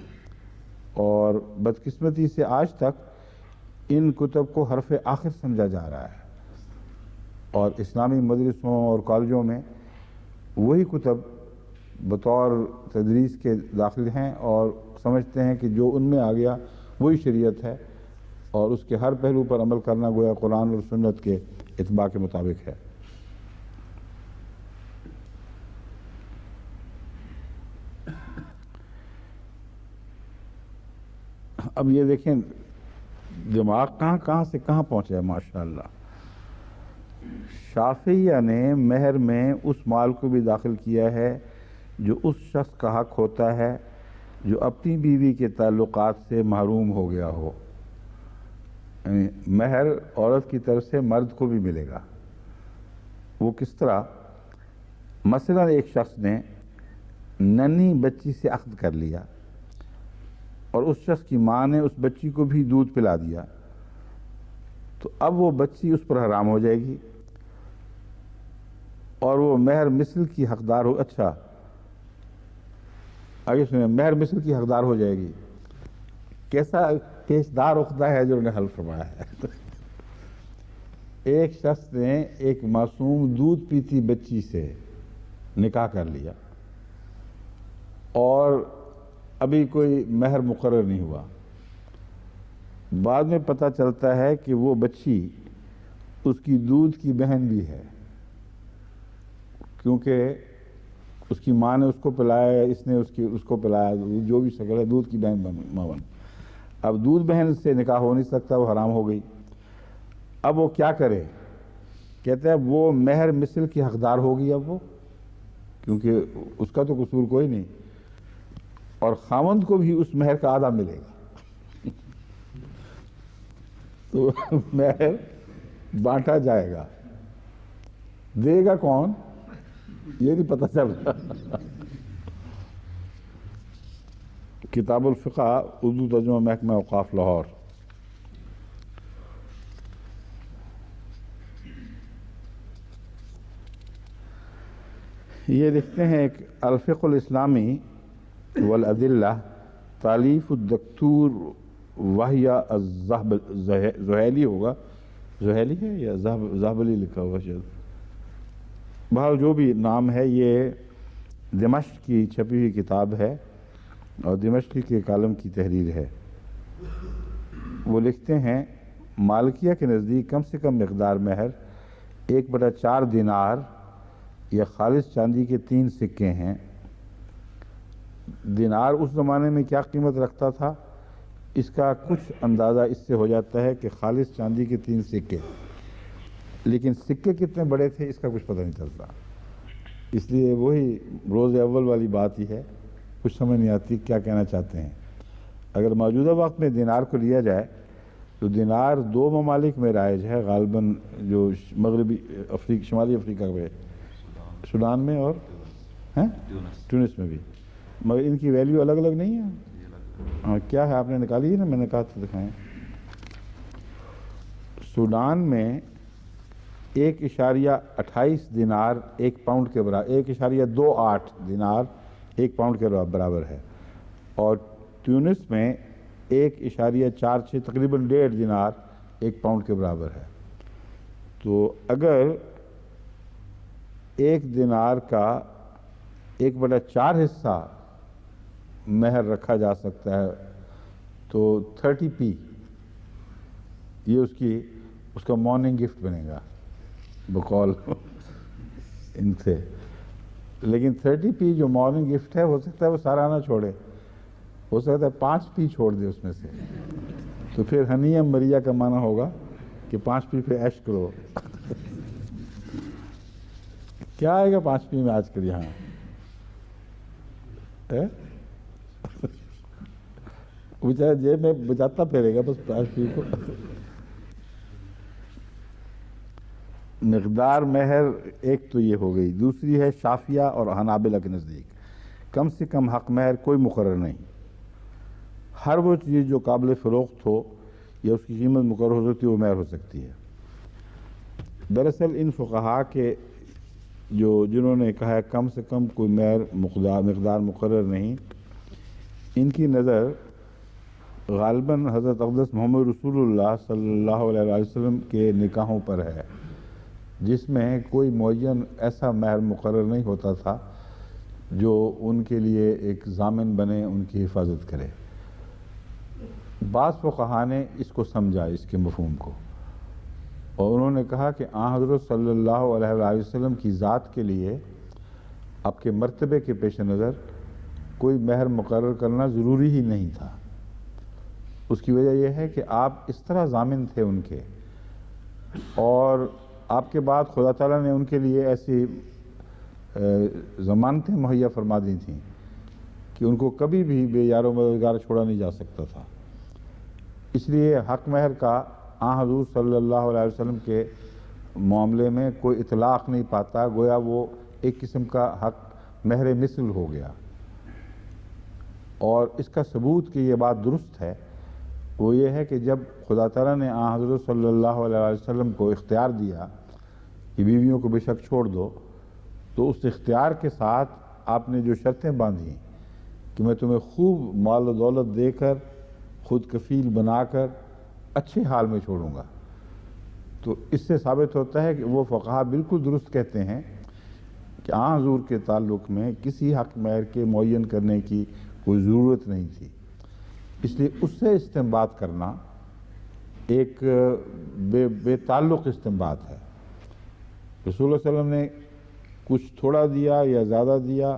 Speaker 1: اور بدقسمتی سے آج تک ان کتب کو حرف آخر سمجھا جا رہا ہے، اور اسلامی مدرسوں اور کالجوں میں وہی کتب بطور تدریس کے داخل ہیں، اور سمجھتے ہیں کہ جو ان میں آ گیا وہی شریعت ہے، اور اس کے ہر پہلو پر عمل کرنا گویا قرآن اور سنت کے اتباع کے مطابق ہے۔ اب یہ دیکھیں دماغ کہاں کہاں سے کہاں پہنچا ہے ماشاءاللہ۔ شافعیہ نے مہر میں اس مال کو بھی داخل کیا ہے جو اس شخص کا حق ہوتا ہے جو اپنی بیوی کے تعلقات سے محروم ہو گیا ہو، یعنی مہر عورت کی طرف سے مرد کو بھی ملے گا۔ وہ کس طرح؟ مثلا ایک شخص نے ننھی بچی سے عقد کر لیا اور اس شخص کی ماں نے اس بچی کو بھی دودھ پلا دیا، تو اب وہ بچی اس پر حرام ہو جائے گی اور وہ مہر مثل کی حقدار ہو۔ اچھا آگے سنیں، مہر مثل کی حقدار ہو جائے گی۔ کیسا پیشدار عقدہ ہے جو انہوں نے حل فرمایا ہے۔ ایک شخص نے ایک معصوم دودھ پیتی بچی سے نکاح کر لیا اور ابھی کوئی مہر مقرر نہیں ہوا، بعد میں پتہ چلتا ہے کہ وہ بچی اس کی دودھ کی بہن بھی ہے، کیونکہ اس کی ماں نے اس کو پلایا، اس نے اس کو پلایا، جو بھی شکل ہے دودھ کی بہن ماون۔ اب دودھ بہن سے نکاح ہو نہیں سکتا، وہ حرام ہو گئی۔ اب وہ کیا کرے؟ کہتے ہیں وہ مہر مثل کی حقدار ہوگی اب وہ، کیونکہ اس کا تو قصور کوئی نہیں، اور خاوند کو بھی اس مہر کا آدھا ملے گا۔ تو مہر بانٹا جائے گا، دے گا کون یہ نہیں پتہ چل رہا۔ کتاب الفقہ اردو ترجمہ محکمہ اوقاف لاہور۔ یہ لکھتے ہیں ایک الفقہ الاسلامی والادلہ، تالیف الدکتور وحیہ الزہیلی، ہوگا زہیلی ہے یا زہبلی لکھا ہوگا شاید، بہرحال جو بھی نام ہے، یہ دمشق کی چھپی ہوئی کتاب ہے اور دمشق کے کالم کی تحریر ہے۔ وہ لکھتے ہیں مالکیہ کے نزدیک کم سے کم مقدار مہر 1/4 دینار یا خالص چاندی کے 3 سکے ہیں۔ دینار اس زمانے میں کیا قیمت رکھتا تھا، اس کا کچھ اندازہ اس سے ہو جاتا ہے کہ خالص چاندی کے 3 سکے، لیکن سکے کتنے بڑے تھے اس کا کچھ پتہ نہیں چلتا، اس لیے وہی روز اول والی بات ہی ہے، کچھ سمجھ نہیں آتی کیا کہنا چاہتے ہیں۔ اگر موجودہ وقت میں دینار کو لیا جائے تو دینار 2 ممالک میں رائج ہے غالباً، جو مغربی شمالی افریقہ میں، سوڈان میں اور ٹونس میں بھی، مگر ان کی ویلیو الگ الگ نہیں ہے۔ کیا ہے آپ نے نکالی ہے نا، میں نے کہا تو دکھائیں۔ سوڈان میں 1.28 دینار 1 پاؤنڈ کے برابر، 1.28 دینار 1 پاؤنڈ کے برابر ہے، اور ٹیونس میں 1.46 تقریباً 1.5 دینار 1 پاؤنڈ کے برابر ہے۔ تو اگر 1 دینار کا 1/4 حصہ مہر رکھا جا سکتا ہے تو 30p یہ اس کا مارننگ گفٹ بنے گا بقول ان سے۔ لیکن 30p جو مارننگ گفٹ ہے ہو سکتا ہے وہ سارا نہ چھوڑے، ہو سکتا ہے 5p چھوڑ دے اس میں سے، تو پھر ہنیم مریا کا معنی ہوگا کہ 5p پہ عیش کرو۔ کیا آئے گا 5p میں آج کل یہاں؟ بیچارہ جیب میں بچاتا پھیرے گا بس 5p کو۔ مقدار مہر ایک تو یہ ہو گئی، دوسری ہے شافعیہ اور حنابلہ کے نزدیک کم سے کم حق مہر کوئی مقرر نہیں، ہر وہ چیز جو قابل فروخت ہو یا اس کی قیمت مقرر ہو سکتی ہے وہ مہر ہو سکتی ہے۔ دراصل ان فقہا کے جنہوں نے کہا ہے کم سے کم کوئی مہر مقدار مقرر نہیں، ان کی نظر غالباً حضرت اقدس محمد رسول اللہ صلی اللہ علیہ وسلم کے نکاحوں پر ہے، جس میں کوئی معین ایسا مہر مقرر نہیں ہوتا تھا جو ان کے لیے ایک ضامن بنے، ان کی حفاظت کرے۔ بعض فقہا نے اس کو سمجھا، اس کے مفہوم کو، اور انہوں نے کہا کہ آن حضرت صلی اللہ علیہ وآلہ وسلم کی ذات کے لیے آپ کے مرتبے کے پیش نظر کوئی مہر مقرر کرنا ضروری ہی نہیں تھا۔ اس کی وجہ یہ ہے کہ آپ اس طرح ضامن تھے ان کے، اور آپ کے بعد خدا تعالیٰ نے ان کے لیے ایسی ضمانتیں مہیا فرما دی تھیں کہ ان کو کبھی بھی بے یار و مددگار چھوڑا نہیں جا سکتا تھا۔ اس لیے حق مہر کا آن حضور صلی اللہ علیہ وسلم کے معاملے میں کوئی اطلاق نہیں پاتا، گویا وہ ایک قسم کا حق مہر مثل ہو گیا۔ اور اس کا ثبوت کہ یہ بات درست ہے وہ یہ ہے کہ جب خدا تعالیٰ نے آن حضرت صلی اللہ علیہ وسلم کو اختیار دیا کہ بیویوں کو بے شک چھوڑ دو، تو اس اختیار کے ساتھ آپ نے جو شرطیں باندھی کہ میں تمہیں خوب مال و دولت دے کر، خود کفیل بنا کر اچھے حال میں چھوڑوں گا، تو اس سے ثابت ہوتا ہے کہ وہ فقہا بالکل درست کہتے ہیں کہ آن حضور کے تعلق میں کسی حق مہر کے معین کرنے کی کوئی ضرورت نہیں تھی۔ اس لیے اس سے استنباط کرنا ایک بے تعلق استنباط ہے۔ رسول اللہ علیہ وسلم نے کچھ تھوڑا دیا یا زیادہ دیا،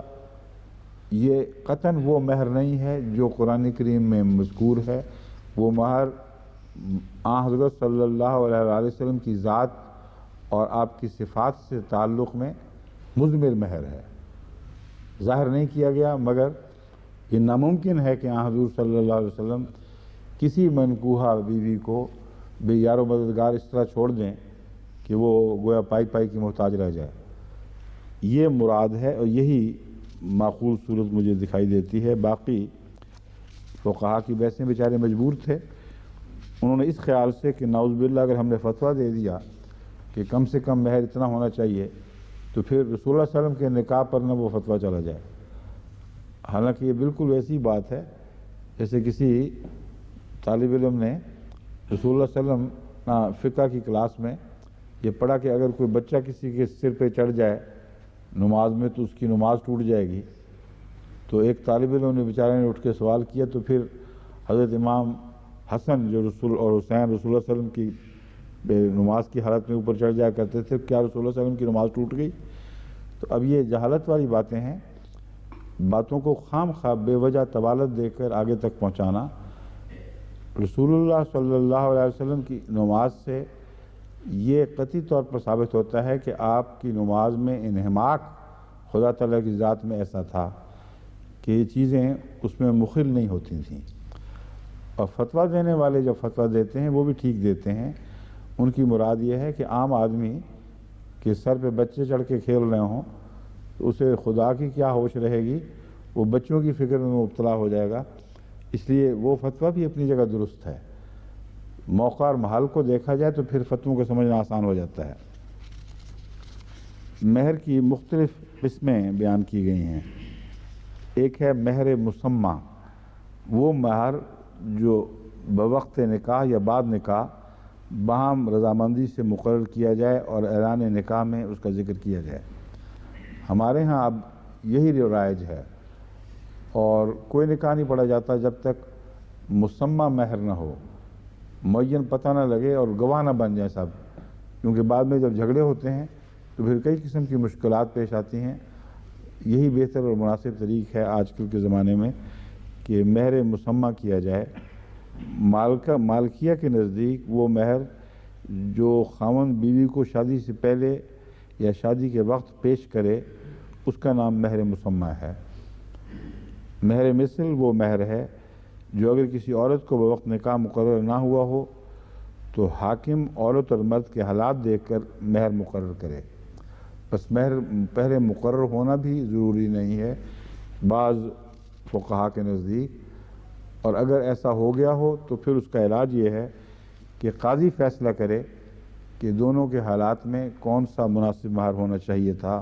Speaker 1: یہ قطعاً وہ مہر نہیں ہے جو قرآن کریم میں مذکور ہے۔ وہ مہر آن حضرت صلی اللہ علیہ وآلہ وسلم کی ذات اور آپ کی صفات سے تعلق میں مضمر مہر ہے، ظاہر نہیں کیا گیا، مگر یہ ناممکن ہے کہ آن حضور صلی اللہ علیہ وسلم کسی منکوحہ بیوی کو بے یار و مددگار اس طرح چھوڑ دیں کہ وہ گویا پائی پائی کی محتاج رہ جائے۔ یہ مراد ہے اور یہی معقول صورت مجھے دکھائی دیتی ہے۔ باقی فقہا کی بحثیں بیچارے مجبور تھے، انہوں نے اس خیال سے کہ نعوذ باللہ اگر ہم نے فتویٰ دے دیا کہ کم سے کم مہر اتنا ہونا چاہیے تو پھر رسول اللہ صلی اللہ علیہ وسلم کے نکاح پر نہ وہ فتویٰ چلا جائے۔ حالانکہ یہ بالکل ویسی بات ہے جیسے کسی طالب علم نے رسول اللہ صلی اللہ علیہ وسلم فقہ کی کلاس میں یہ پڑھا کہ اگر کوئی بچہ کسی کے سر پہ چڑھ جائے نماز میں تو اس کی نماز ٹوٹ جائے گی۔ تو ایک طالب علم نے بیچارے نے اٹھ کے سوال کیا، تو پھر حضرت امام حسن جو رسول اور حسین رسول اللہ صلی اللہ علیہ وسلم کی نماز کی حالت میں اوپر چڑھ جایا کرتے تھے، کیا رسول اللہ صلی اللہ علیہ وسلم کی نماز ٹوٹ گئی؟ تو اب یہ جہالت والی باتیں ہیں، باتوں کو خام خواہ بے وجہ طوالت دے کر آگے تک پہنچانا۔ رسول اللہ صلی اللہ علیہ وسلم کی نماز سے یہ قطعی طور پر ثابت ہوتا ہے کہ آپ کی نماز میں انہماک خدا تعالیٰ کی ذات میں ایسا تھا کہ یہ چیزیں اس میں مخل نہیں ہوتی تھیں۔ اور فتویٰ دینے والے جب فتویٰ دیتے ہیں وہ بھی ٹھیک دیتے ہیں، ان کی مراد یہ ہے کہ عام آدمی کے سر پہ بچے چڑھ کے کھیل رہے ہوں تو اسے خدا کی کیا ہوش رہے گی، وہ بچوں کی فکر میں مبتلا ہو جائے گا۔ اس لیے وہ فتویٰ بھی اپنی جگہ درست ہے، موقع اور محل کو دیکھا جائے تو پھر فتووں کو سمجھنا آسان ہو جاتا ہے۔ مہر کی مختلف قسمیں بیان کی گئی ہیں۔ ایک ہے مہر مسمہ، وہ مہر جو بوقت نکاح یا بعد نکاح باہم رضامندی سے مقرر کیا جائے اور اعلان نکاح میں اس کا ذکر کیا جائے۔ ہمارے ہاں اب یہی رائج ہے، اور کوئی نکاح نہیں پڑھا جاتا جب تک مسمى مہر نہ ہو، معین پتہ نہ لگے اور گواہ نہ بن جائیں سب، کیونکہ بعد میں جب جھگڑے ہوتے ہیں تو پھر کئی قسم کی مشکلات پیش آتی ہیں۔ یہی بہتر اور مناسب طریق ہے آج کل کے زمانے میں کہ مہر مسمى کیا جائے۔ مالکیہ کے نزدیک وہ مہر جو خاوند بیوی کو شادی سے پہلے یا شادی کے وقت پیش کرے اس کا نام مہر مسمى ہے۔ مہر مثل وہ مہر ہے جو اگر کسی عورت کو بوقت نکاح مقرر نہ ہوا ہو تو حاکم عورت اور مرد کے حالات دیکھ کر مہر مقرر کرے۔ بس مہر پہلے مقرر ہونا بھی ضروری نہیں ہے بعض فقہا کے نزدیک، اور اگر ایسا ہو گیا ہو تو پھر اس کا علاج یہ ہے کہ قاضی فیصلہ کرے کہ دونوں کے حالات میں کون سا مناسب مہر ہونا چاہیے تھا،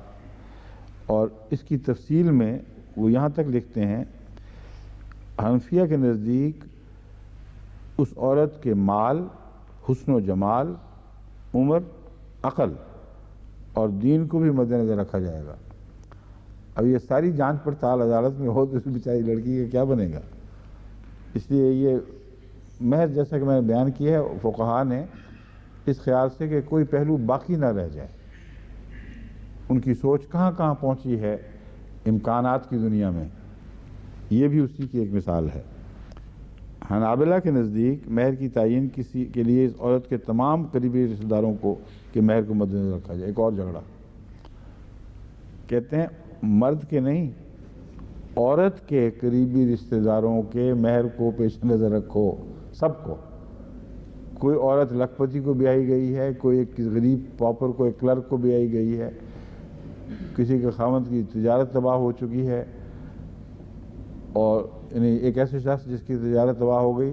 Speaker 1: اور اس کی تفصیل میں وہ یہاں تک لکھتے ہیں حنفیہ کے نزدیک اس عورت کے مال، حسن و جمال، عمر، عقل اور دین کو بھی مد نظر رکھا جائے گا۔ اب یہ ساری جانچ پڑتال عدالت میں ہو تو اس بیچاری لڑکی کا کیا بنے گا؟ اس لیے یہ مہر جیسا کہ میں نے بیان کیا ہے فقہا نے اس خیال سے کہ کوئی پہلو باقی نہ رہ جائے، ان کی سوچ کہاں کہاں پہنچی ہے امکانات کی دنیا میں، یہ بھی اسی کی ایک مثال ہے۔ حنابلہ کے نزدیک مہر کی تعین کسی کے لیے اس عورت کے تمام قریبی رشتہ داروں کو کہ مہر کو مد نظر رکھا جائے۔ ایک اور جھگڑا، کہتے ہیں مرد کے نہیں، عورت کے قریبی رشتہ داروں کے مہر کو پیش نظر رکھو، سب کو۔ کوئی عورت لکھپتی کو بیائی گئی ہے، کوئی ایک غریب پاپر کو، ایک کلرک کو بیائی گئی ہے، کسی کے خاوند کی تجارت تباہ ہو چکی ہے، اور یعنی ایک ایسے شخص جس کی تجارت تباہ ہو گئی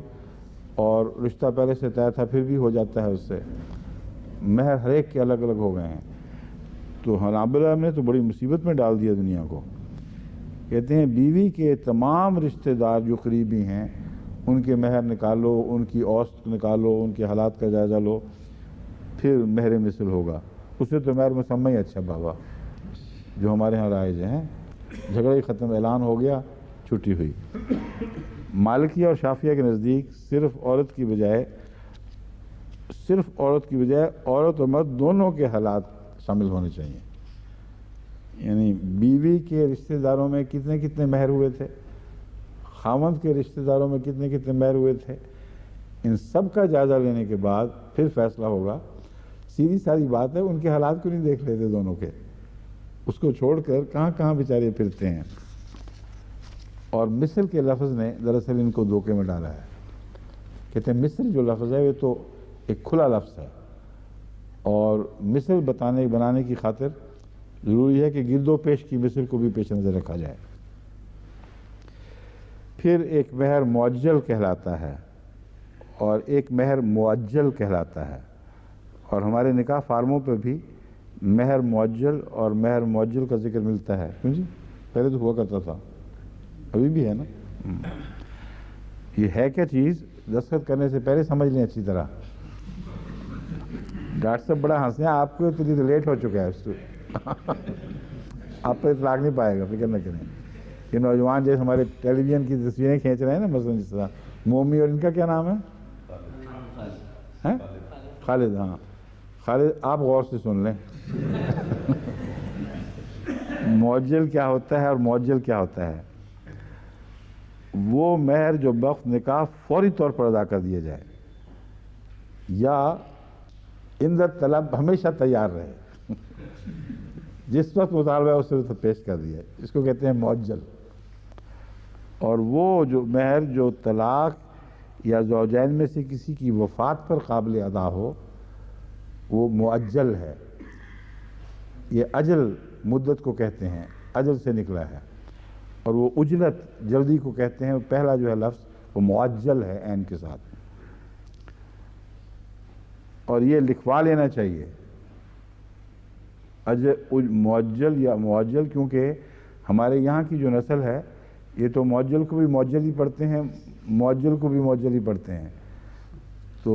Speaker 1: اور رشتہ پہلے سے طے تھا پھر بھی ہو جاتا ہے اس سے، مہر ہر ایک کے الگ الگ ہو گئے ہیں۔ تو حنابلہ نے تو بڑی مصیبت میں ڈال دیا دنیا کو۔ کہتے ہیں بیوی کے تمام رشتہ دار جو قریبی ہیں ان کے مہر نکالو، ان کی اوسط نکالو، ان کے حالات کا جائزہ لو، پھر مہر مثل ہوگا۔ اسے تو مہر مسمى ہی اچھا بابا، جو ہمارے ہاں رائج ہیں۔ جھگڑا ہی ختم، اعلان ہو گیا، چھٹی ہوئی۔ مالکیہ اور شافعیہ کے نزدیک صرف عورت کی بجائے عورت اور مرد دونوں کے حالات شامل ہونے چاہیے۔ یعنی بیوی کے رشتہ داروں میں کتنے کتنے مہر ہوئے تھے، خاوند کے رشتہ داروں میں کتنے کتنے مہر ہوئے تھے، ان سب کا جائزہ لینے کے بعد پھر فیصلہ ہوگا۔ سیدھی ساری بات ہے، ان کے حالات کو نہیں دیکھ لیتے دونوں کے، اس کو چھوڑ کر کہاں کہاں بیچارے پھرتے ہیں۔ اور مثل کے لفظ نے دراصل ان کو دھوکے میں ڈالا ہے۔ کہتے ہیں مثل جو لفظ ہے وہ تو ایک کھلا لفظ ہے، اور مثل بنانے کی خاطر ضروری ہے کہ گرد و پیش کی مثل کو بھی پیش نظر رکھا جائے۔ پھر ایک مہر معجل کہلاتا ہے اور ایک مہر معجل کہلاتا ہے، اور ہمارے نکاح فارموں پہ بھی مہر معجل اور مہر معجل کا ذکر ملتا ہے۔ کیوں جی؟ پہلے تو ہوا کرتا تھا، ابھی بھی ہے نا۔ یہ ہے کیا چیز، دستخط کرنے سے پہلے سمجھ لیں اچھی طرح۔ ڈاکٹر صاحب بڑا ہنسے ہیں، آپ کو تو لیٹ ہو چکا ہے، آپ پہ اطلاق نہیں پائے گا، فکر نہ کریں۔ یہ نوجوان جیسے ہمارے ٹیلی ویژن کی تصویریں کھینچ رہے ہیں نا، مثلا جس طرح مومی، اور ان کا کیا نام ہے؟ خالد۔ ہاں خالد، آپ غور سے سن لیں۔ معجل کیا ہوتا ہے اور معجل کیا ہوتا ہے؟ وہ مہر جو بوقت نکاح فوری طور پر ادا کر دیا جائے، یا عند طلب ہمیشہ تیار رہے، جس وقت مطالبہ ہے اس وقت پیش کر دیا، اس کو کہتے ہیں معجل۔ اور وہ جو مہر جو طلاق یا زوجین میں سے کسی کی وفات پر قابل ادا ہو وہ معجل ہے۔ یہ اجل مدت کو کہتے ہیں، اجل سے نکلا ہے، اور وہ اجلت جلدی کو کہتے ہیں۔ پہلا جو ہے لفظ وہ معجل ہے عین کے ساتھ، اور یہ لکھوا لینا چاہیے معجل یا معجل، کیونکہ ہمارے یہاں کی جو نسل ہے یہ تو معجل کو بھی معجل ہی پڑھتے ہیں، معجل کو بھی معجل ہی پڑھتے ہیں۔ تو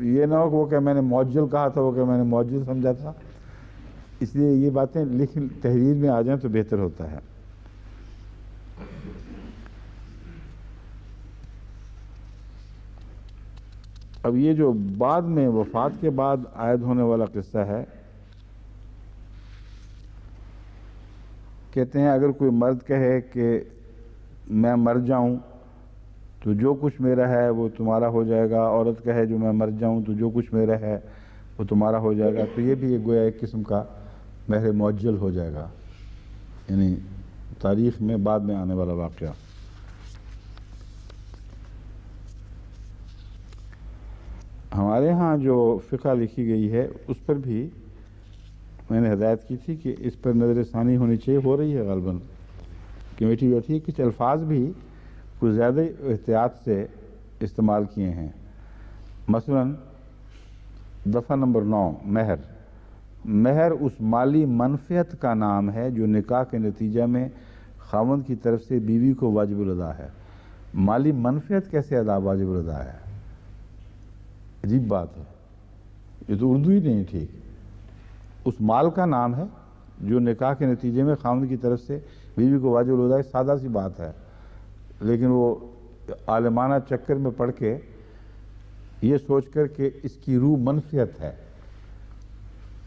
Speaker 1: یہ نہ ہو کہ وہ کہ میں نے معجل کہا تھا، وہ کہ میں نے معجل سمجھا تھا، اس لیے یہ باتیں تحریر میں آ جائیں تو بہتر ہوتا ہے۔ اب یہ جو بعد میں وفات کے بعد عائد ہونے والا قصہ ہے، کہتے ہیں اگر کوئی مرد کہے کہ میں مر جاؤں تو جو کچھ میرا ہے وہ تمہارا ہو جائے گا، عورت کہے جو میں مر جاؤں تو جو کچھ میرا ہے وہ تمہارا ہو جائے گا، تو یہ بھی گویا ایک قسم کا مہر معجل ہو جائے گا، یعنی تاریخ میں بعد میں آنے والا واقعہ۔ ہمارے ہاں جو فقہ لکھی گئی ہے اس پر بھی میں نے ہدایت کی تھی کہ اس پر نظر ثانی ہونی چاہیے، ہو رہی ہے غالباً، کمیٹی بیٹھی ہے، کچھ الفاظ بھی کچھ زیادہ احتیاط سے استعمال کیے ہیں۔ مثلا دفعہ نمبر 9 مہر۔ مہر اس مالی منفعت کا نام ہے جو نکاح کے نتیجہ میں خاوند کی طرف سے بیوی کو واجب الادا ہے۔ مالی منفعت کیسے ادا واجب الادا ہے؟ عجیب بات ہے، یہ تو اردو ہی نہیں ٹھیک۔ اس مال کا نام ہے جو نکاح کے نتیجے میں خاوند کی طرف سے بیوی کو واجب الادا ہے، سادہ سی بات ہے، لیکن وہ عالمانہ چکر میں پڑھ کے یہ سوچ کر کہ اس کی روح منفعت ہے،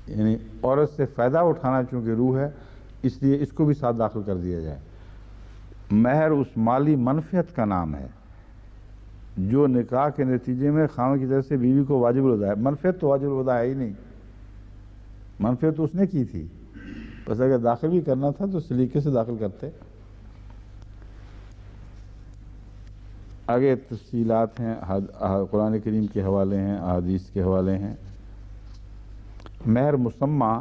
Speaker 1: یعنی عورت سے فائدہ اٹھانا چونکہ روح ہے، اس لیے اس کو بھی ساتھ داخل کر دیا جائے۔ مہر اس مالی منفعت کا نام ہے جو نکاح کے نتیجے میں خاوند کی طرف سے بیوی کو واجب الادا ہے۔ منفعت تو واجب الادا ہے ہی نہیں، منفعت تو اس نے کی تھی، بس اگر داخل بھی کرنا تھا تو سلیقے سے داخل کرتے۔ آگے تفصیلات ہیں، قرآن کریم کے حوالے ہیں، احادیث کے حوالے ہیں۔ مہر مسمى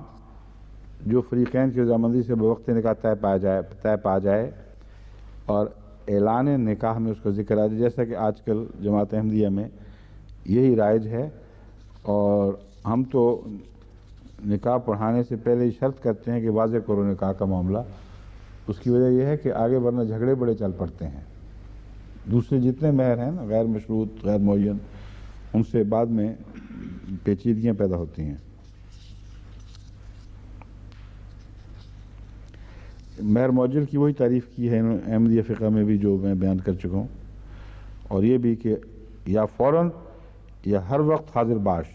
Speaker 1: جو فریقین کی رضامندی سے بوقت نکاح طے پا جائے اور اعلان نکاح میں اس کا ذکر آ جائے، جیسا کہ آج کل جماعت احمدیہ میں یہی رائج ہے، اور ہم تو نکاح پڑھانے سے پہلے ہی شرط کرتے ہیں کہ واضح کرو نکاح کا معاملہ۔ اس کی وجہ یہ ہے کہ آگے ورنہ جھگڑے بڑے چل پڑتے ہیں، دوسرے جتنے مہر ہیں نا، غیر مشروط غیر معین، ان سے بعد میں پیچیدگیاں پیدا ہوتی ہیں۔ مہر معجل کی وہی تعریف کی ہے احمدیہ فقہ میں بھی جو میں بیان کر چکا ہوں، اور یہ بھی کہ یا فوراً یا ہر وقت حاضر باش،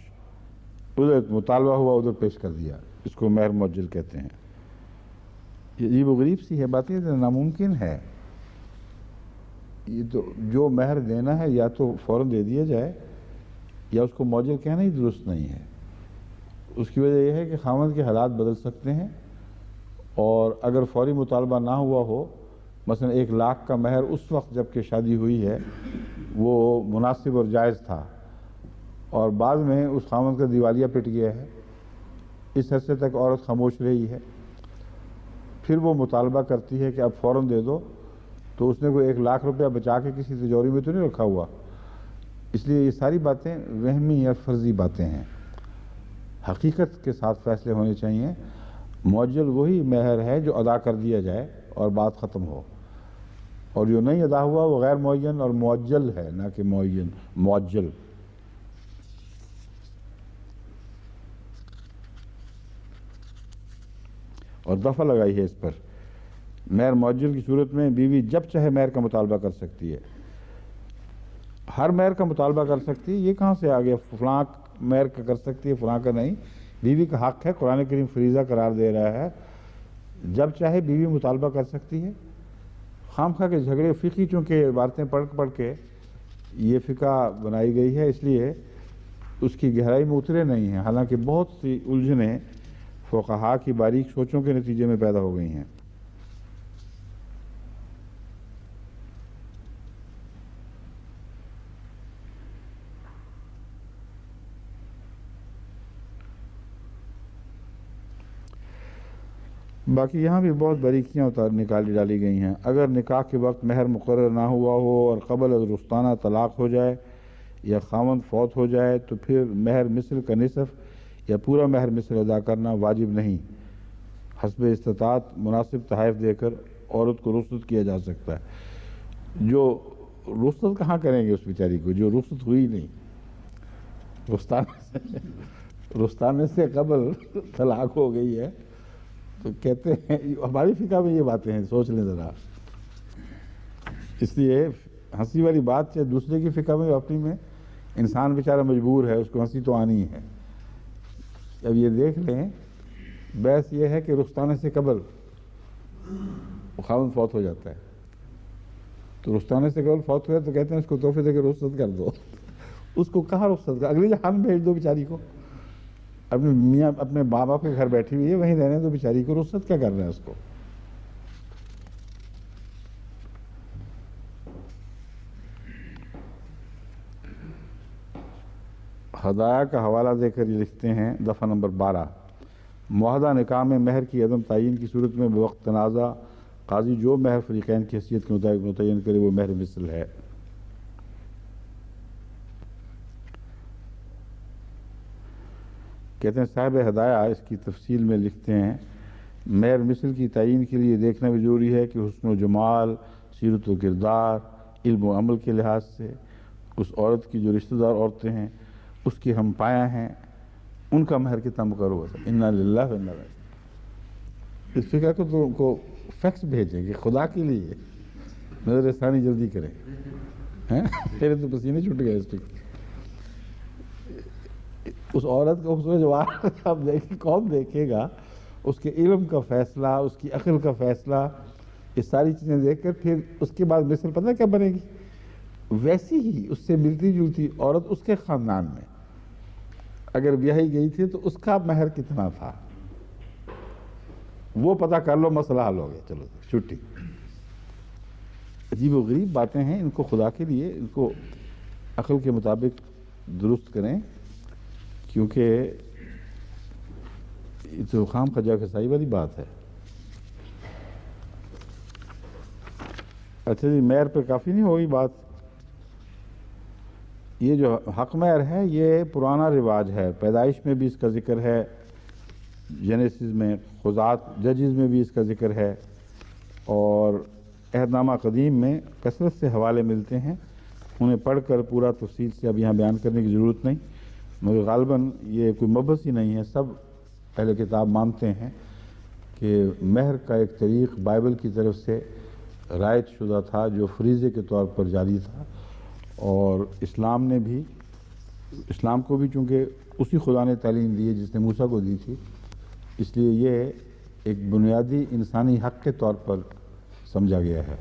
Speaker 1: ادھر مطالبہ ہوا ادھر پیش کر دیا، اس کو مہر معجل کہتے ہیں۔ یہ عجیب و غریب سی ہے باتیں، ناممکن ہے۔ یہ تو جو مہر دینا ہے یا تو فوراً دے دیا جائے یا اس کو معجل کہنا ہی درست نہیں ہے۔ اس کی وجہ یہ ہے کہ خاوند کے حالات بدل سکتے ہیں، اور اگر فوری مطالبہ نہ ہوا ہو، مثلا 1 لاکھ کا مہر اس وقت جب کہ شادی ہوئی ہے وہ مناسب اور جائز تھا، اور بعد میں اس خاوند کا دیوالیہ پٹ گیا ہے، اس عرصے تک عورت خاموش رہی ہے، پھر وہ مطالبہ کرتی ہے کہ اب فوراً دے دو، تو اس نے کوئی 1 لاکھ روپیہ بچا کے کسی تجوری میں تو نہیں رکھا ہوا۔ اس لیے یہ ساری باتیں وہمی یا فرضی باتیں ہیں، حقیقت کے ساتھ فیصلے ہونے چاہیے۔ معجل وہی مہر ہے جو ادا کر دیا جائے اور بات ختم ہو، اور جو نہیں ادا ہوا وہ غیر معین اور معجل ہے، نہ کہ معین معجل۔ اور دفعہ لگائی ہے اس پر۔ مہر معجل کی صورت میں بیوی جب چاہے مہر کا مطالبہ کر سکتی ہے، ہر مہر کا مطالبہ کر سکتی ہے۔ یہ کہاں سے آ گیا فلاں مہر کا کر سکتی ہے فلاں کا نہیں؟ بیوی کا حق ہے، قرآن کریم فریضہ قرار دے رہا ہے، جب چاہے بیوی مطالبہ کر سکتی ہے۔ خام خواہ کے جھگڑے فقہی چونکہ عبارتیں پڑھ کے یہ فقہ بنائی گئی ہے، اس لیے اس کی گہرائی میں اترے نہیں ہیں، حالانکہ بہت سی الجھنیں فقہاء کی باریک سوچوں کے نتیجے میں پیدا ہو گئی ہیں۔ باقی یہاں بھی بہت باریکیاں نکالی ڈالی گئی ہیں۔ اگر نکاح کے وقت مہر مقرر نہ ہوا ہو اور قبل از رخصتانہ طلاق ہو جائے یا خاوند فوت ہو جائے تو پھر مہر مثل کا نصف یا پورا مہر مثل ادا کرنا واجب نہیں، حسب استطاعت مناسب تحائف دے کر عورت کو رخصت کیا جا سکتا ہے۔ جو رخصت کہاں کریں گے اس بیچاری کو جو رخصت ہوئی نہیں؟ رستانے سے قبل طلاق ہو گئی ہے تو کہتے ہیں، ہماری فقہ میں یہ باتیں ہیں، سوچ لیں ذرا. اس لیے ہنسی والی بات چاہے دوسرے کی فقہ میں اپنی میں انسان بیچارہ مجبور ہے، اس کو ہنسی تو آنی ہے. اب یہ دیکھ لیں، بحث یہ ہے کہ رخصتانے سے قبل خاوند فوت ہو جاتا ہے، تو رخصتانے سے قبل فوت ہوا تو کہتے ہیں اس کو تحفے دے کے رخصت کر دو. اس کو کہاں رخصت کر، اگلی جہان بھیج دو بیچاری کو. اپنے میاں اپنے ماں باپ کے گھر بیٹھی ہوئی ہے، وہیں رہنے دو بیچاری کو، رخصت کیا کر رہے ہیں اس کو. ہدایہ کا حوالہ دے کر یہ لکھتے ہیں دفعہ نمبر 12، معاہدہ نکاح میں مہر کی عدم تعین کی صورت میں بوقت تنازع قاضی جو مہر فریقین کی حیثیت کے مطابق متعین کرے وہ مہر مثل ہے. کہتے ہیں صاحب ہدایہ اس کی تفصیل میں لکھتے ہیں، مہر مثل کی تعین کے لیے دیکھنا بھی ضروری ہے کہ حسن و جمال، سیرت و کردار، علم و عمل کے لحاظ سے اس عورت کی جو رشتہ دار عورتیں ہیں، اس کی ہم پایا ہیں، ان کا مہر کتنا مقرر ہوا تھا. انا للہ و انا الیہ. اس فقہ کو تو ان کو فیکس بھیجیں کہ خدا کے لیے نظر ثانی جلدی کریں. میرے تو پسینے چھوٹ گئے اس فقہ. اس عورت کا حسن و جمال اب دیکھیں، کون دیکھے گا؟ اس کے علم کا فیصلہ، اس کی عقل کا فیصلہ، یہ ساری چیزیں دیکھ کر پھر اس کے بعد مثل پتہ کیا بنے گی؟ ویسی ہی اس سے ملتی جلتی عورت اس کے خاندان میں اگر بیاہی گئی تھی تو اس کا مہر کتنا تھا، وہ پتہ کر لو، مسئلہ حل ہو گیا، چلو چھٹی. عجیب و غریب باتیں ہیں، ان کو خدا کے لیے ان کو عقل کے مطابق درست کریں، کیونکہ یہ تو خام خجا کسائی والی بات ہے. اچھا جی، مہر پہ کافی نہیں ہوگی بات. یہ جو حق مہر ہے یہ پرانا رواج ہے، پیدائش میں بھی اس کا ذکر ہے، جینیسس میں، خزات ججز میں بھی اس کا ذکر ہے، اور عہد نامہ قدیم میں کثرت سے حوالے ملتے ہیں. انہیں پڑھ کر پورا تفصیل سے اب یہاں بیان کرنے کی ضرورت نہیں، مگر غالباً یہ کوئی مبحث ہی نہیں ہے. سب اہل کتاب مانتے ہیں کہ مہر کا ایک طریق بائبل کی طرف سے رائج شدہ تھا، جو فریضے کے طور پر جاری تھا، اور اسلام کو بھی چونکہ اسی خدا نے تعلیم دی ہے جس نے موسیٰ کو دی تھی، اس لیے یہ ایک بنیادی انسانی حق کے طور پر سمجھا گیا ہے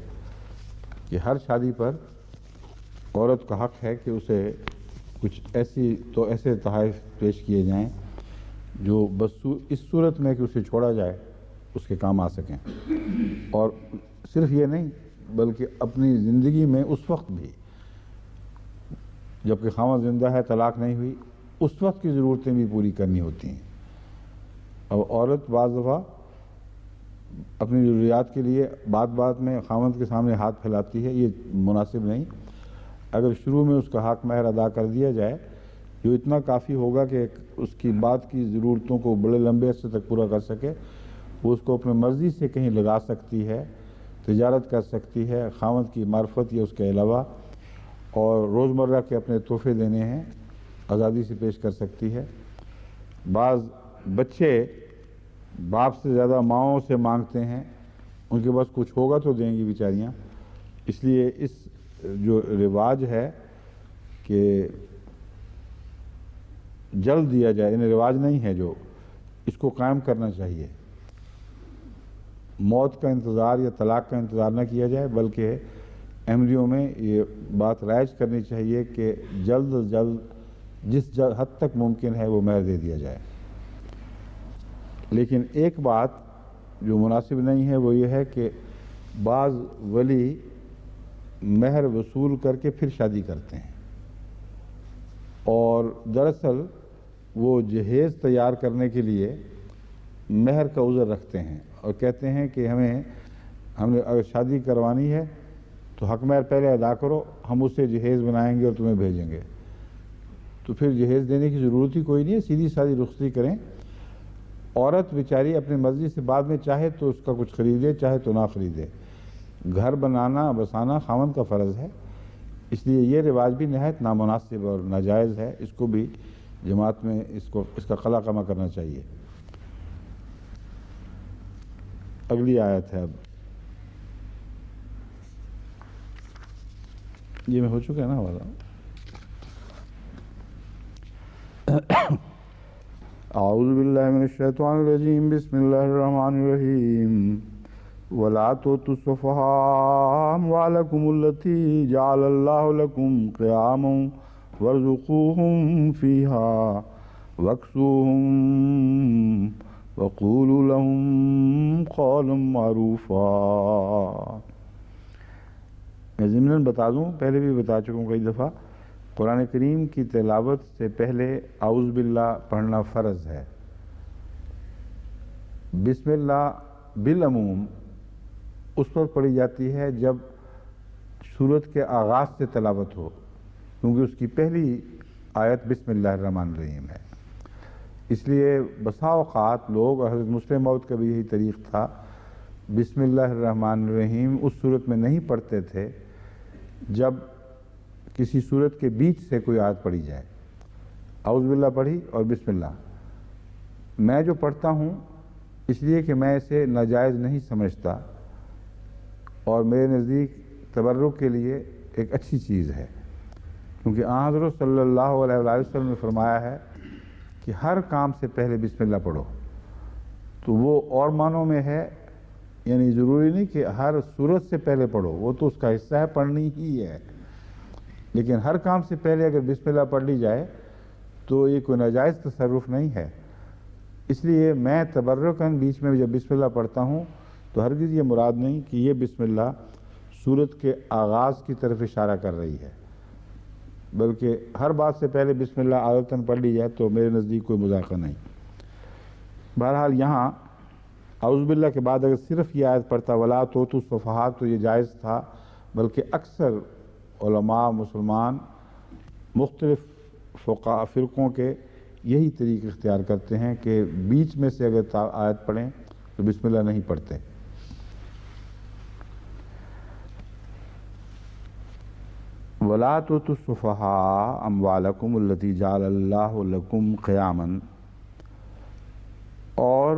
Speaker 1: کہ ہر شادی پر عورت کا حق ہے کہ اسے کچھ ایسے تحائف پیش کیے جائیں جو بس اس صورت میں کہ اسے چھوڑا جائے اس کے کام آ سکیں. اور صرف یہ نہیں بلکہ اپنی زندگی میں اس وقت بھی جبکہ خاوند زندہ ہے، طلاق نہیں ہوئی، اس وقت کی ضرورتیں بھی پوری کرنی ہوتی ہیں. اب عورت بعض دفعہ اپنی ضروریات کے لیے بات میں خاوند کے سامنے ہاتھ پھیلاتی ہے، یہ مناسب نہیں. اگر شروع میں اس کا حق مہر ادا کر دیا جائے جو اتنا کافی ہوگا کہ اس کی بعد کی ضرورتوں کو بڑے لمبے عرصے تک پورا کر سکے، وہ اس کو اپنے مرضی سے کہیں لگا سکتی ہے، تجارت کر سکتی ہے، خاوند کی معرفت یا اس کے علاوہ، اور روزمرہ کے اپنے تحفے دینے ہیں آزادی سے پیش کر سکتی ہے. بعض بچے باپ سے زیادہ ماؤں سے مانگتے ہیں، ان کے پاس کچھ ہوگا تو دیں گی بیچاریاں. اس لیے اس جو رواج ہے کہ جلد دیا جائے، انہیں رواج نہیں ہے، جو اس کو قائم کرنا چاہیے. موت کا انتظار یا طلاق کا انتظار نہ کیا جائے، بلکہ احمدیوں میں یہ بات رائج کرنی چاہیے کہ جلد از جلد جس حد تک ممکن ہے وہ مہر دے دیا جائے. لیکن ایک بات جو مناسب نہیں ہے وہ یہ ہے کہ بعض ولی مہر وصول کر کے پھر شادی کرتے ہیں، اور دراصل وہ جہیز تیار کرنے کے لیے مہر کا عذر رکھتے ہیں اور کہتے ہیں کہ ہم نے اگر شادی کروانی ہے تو حق مہر پہلے ادا کرو، ہم اس سے جہیز بنائیں گے اور تمہیں بھیجیں گے. تو پھر جہیز دینے کی ضرورت ہی کوئی نہیں ہے، سیدھی سادھی رخصتی کریں. عورت بیچاری اپنی مرضی سے بعد میں چاہے تو اس کا کچھ خریدے، چاہے تو نہ خریدے. گھر بنانا بسانا خاوند کا فرض ہے، اس لیے یہ رواج بھی نہایت نامناسب اور ناجائز ہے. اس کو بھی جماعت میں اس کا قلع قمع کرنا چاہیے۔ اگلی آیت ہے، اب یہ میں ہو چکا ہے نا ہمارا۔ اعوذ باللہ من الشیطان الرجیم، بسم اللہ الرحمن الرحیم۔ وَلَا تُؤْتُوا السُّفَهَاءَ أَمْوَالَكُمُ الَّتِي جَعَلَ اللَّهُ لَكُمْ قِيَامًا وَارْزُقُوهُمْ فِيهَا وَاكْسُوهُمْ وَقُولُوا لَهُمْ قَوْلًا مَّعْرُوفًا۔ میں ضمناً بتا دوں، پہلے بھی بتا چکا ہوں کئی دفعہ، قرآن کریم کی تلاوت سے پہلے اعوذ باللہ پڑھنا فرض ہے۔ بسم اللہ بالعموم اس وقت پڑھی جاتی ہے جب سورت کے آغاز سے تلاوت ہو، کیونکہ اس کی پہلی آیت بسم اللہ الرحمن الرحیم ہے۔ اس لیے بسا اوقات لوگ، اور حضرت مسلم موعود کا بھی یہی طریق تھا، بسم اللہ الرحمن الرحیم اس صورت میں نہیں پڑھتے تھے جب کسی صورت کے بیچ سے کوئی آیت پڑھی جائے۔ اعوذ باللہ پڑھی اور بسم اللہ۔ میں جو پڑھتا ہوں اس لیے کہ میں اسے ناجائز نہیں سمجھتا، اور میرے نزدیک تبرک کے لیے ایک اچھی چیز ہے، کیونکہ آن حضرت صلی اللہ علیہ وسلم نے فرمایا ہے کہ ہر کام سے پہلے بسم اللہ پڑھو۔ تو وہ اور معنوں میں ہے، یعنی ضروری نہیں کہ ہر صورت سے پہلے پڑھو، وہ تو اس کا حصہ ہے، پڑھنی ہی ہے، لیکن ہر کام سے پہلے اگر بسم اللہ پڑھ لی جائے تو یہ کوئی ناجائز تصرف نہیں ہے۔ اس لیے میں تبرکاً بیچ میں جب بسم اللہ پڑھتا ہوں تو ہرگز یہ مراد نہیں کہ یہ بسم اللہ سورت کے آغاز کی طرف اشارہ کر رہی ہے، بلکہ ہر بات سے پہلے بسم اللہ عادتاً پڑھ لی جائے تو میرے نزدیک کوئی مذاکرہ نہیں۔ بہرحال یہاں اعوذ باللہ کے بعد اگر صرف یہ آیت پڑھتا وَلَا تُؤْتُوا السُّفَهَاءَ تو یہ جائز تھا، بلکہ اکثر علماء مسلمان مختلف فرقوں کے یہی طریقے اختیار کرتے ہیں کہ بیچ میں سے اگر آیت پڑھیں تو بسم اللہ نہیں پڑھتے۔ وَلَا تُؤْتُوا السُّفَهَاءَ أَمْوَالَكُمُ الَّتِي جَعَلَ اللَّهُ لَكُمْ قِيَامًا، اور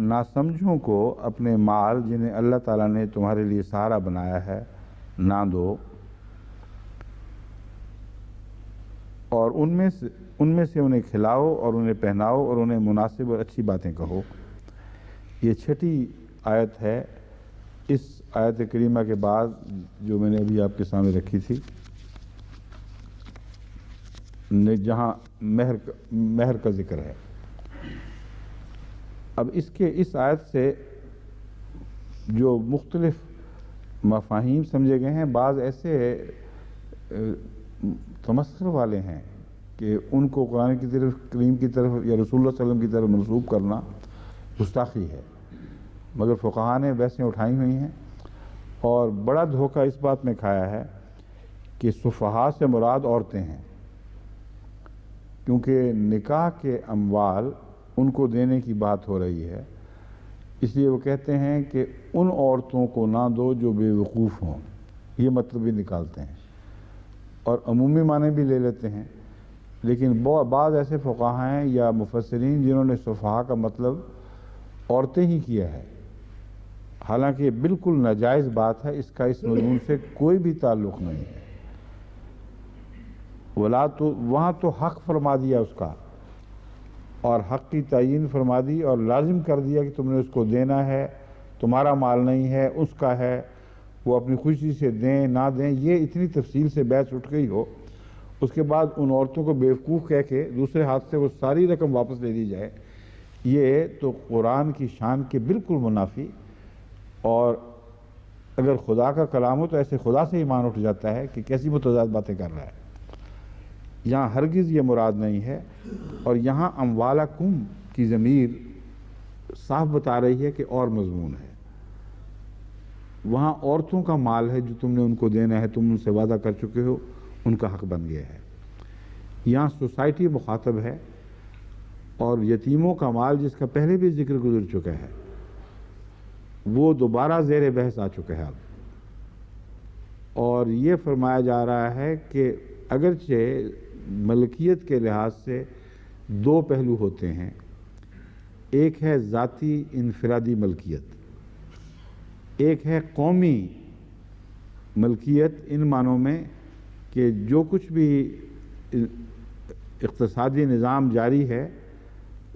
Speaker 1: ناسمجھوں کو اپنے مال جنہیں اللہ تعالیٰ نے تمہارے لیے سہارا بنایا ہے نہ دو، اور ان میں سے انہیں کھلاؤ اور انہیں پہناؤ اور انہیں مناسب اور اچھی باتیں کہو۔ یہ چھٹی آیت ہے اس آیت کریمہ کے بعد جو میں نے ابھی آپ کے سامنے رکھی تھی، جہاں مہر کا ذکر ہے۔ اب اس آیت سے جو مختلف مفاہیم سمجھے گئے ہیں، بعض ایسے تمسخر والے ہیں کہ ان کو قرآن کریم کی طرف یا رسول اللہ صلی اللہ علیہ وسلم کی طرف منسوب کرنا گستاخی ہے، مگر فقہاء نے بحثیں اٹھائی ہوئی ہیں، اور بڑا دھوکہ اس بات میں کھایا ہے کہ سفہاء سے مراد عورتیں ہیں، کیونکہ نکاح کے اموال ان کو دینے کی بات ہو رہی ہے، اس لیے وہ کہتے ہیں کہ ان عورتوں کو نہ دو جو بے وقوف ہوں، یہ مطلب بھی نکالتے ہیں، اور عمومی معنی بھی لے لیتے ہیں۔ لیکن بعض ایسے فقہاء ہیں یا مفسرین جنہوں نے سفہاء کا مطلب عورتیں ہی کیا ہے، حالانکہ یہ بالکل ناجائز بات ہے، اس کا اس مضمون سے کوئی بھی تعلق نہیں ہے۔ وہاں تو حق فرما دیا اس کا، اور حق کی تعیین فرما دی اور لازم کر دیا کہ تم نے اس کو دینا ہے، تمہارا مال نہیں ہے، اس کا ہے، وہ اپنی خوشی سے دیں نہ دیں، یہ اتنی تفصیل سے بحث اٹھ گئی ہو، اس کے بعد ان عورتوں کو بیوقوف کہہ کے دوسرے ہاتھ سے وہ ساری رقم واپس لے لی جائے، یہ تو قرآن کی شان کے بالکل منافی، اور اگر خدا کا کلام ہو تو ایسے خدا سے ایمان اٹھ جاتا ہے کہ کیسی متضاد باتیں کر رہا ہے۔ یہاں ہرگز یہ مراد نہیں ہے، اور یہاں اموالکم کی ضمیر صاف بتا رہی ہے کہ اور مضمون ہے، وہاں عورتوں کا مال ہے جو تم نے ان کو دینا ہے، تم ان سے وعدہ کر چکے ہو، ان کا حق بن گیا ہے۔ یہاں سوسائٹی مخاطب ہے، اور یتیموں کا مال جس کا پہلے بھی ذکر گزر چکا ہے وہ دوبارہ زیر بحث آ چکا ہے اب، اور یہ فرمایا جا رہا ہے کہ اگرچہ ملکیت کے لحاظ سے دو پہلو ہوتے ہیں، ایک ہے ذاتی انفرادی ملکیت، ایک ہے قومی ملکیت، ان معنوں میں کہ جو کچھ بھی اقتصادی نظام جاری ہے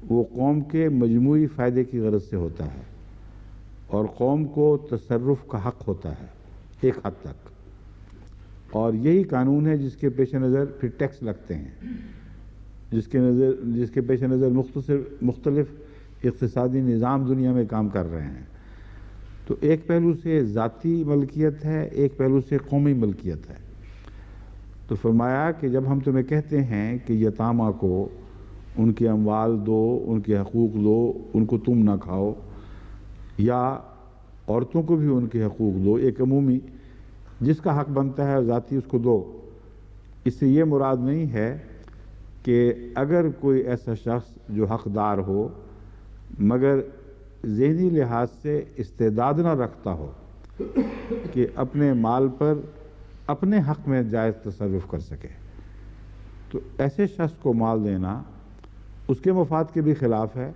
Speaker 1: وہ قوم کے مجموعی فائدے کی غرض سے ہوتا ہے اور قوم کو تصرف کا حق ہوتا ہے ایک حد تک، اور یہی قانون ہے جس کے پیش نظر پھر ٹیکس لگتے ہیں، جس کے پیش نظر مختلف اقتصادی نظام دنیا میں کام کر رہے ہیں۔ تو ایک پہلو سے ذاتی ملکیت ہے، ایک پہلو سے قومی ملکیت ہے۔ تو فرمایا کہ جب ہم تمہیں کہتے ہیں کہ یتامہ کو ان کے اموال دو، ان کے حقوق دو، ان کو تم نہ کھاؤ، یا عورتوں کو بھی ان کے حقوق دو، ایک عمومی جس کا حق بنتا ہے ذاتی اس کو دو، اس سے یہ مراد نہیں ہے کہ اگر کوئی ایسا شخص جو حقدار ہو مگر ذہنی لحاظ سے استعداد نہ رکھتا ہو کہ اپنے مال پر اپنے حق میں جائز تصرف کر سکے، تو ایسے شخص کو مال دینا اس کے مفاد کے بھی خلاف ہے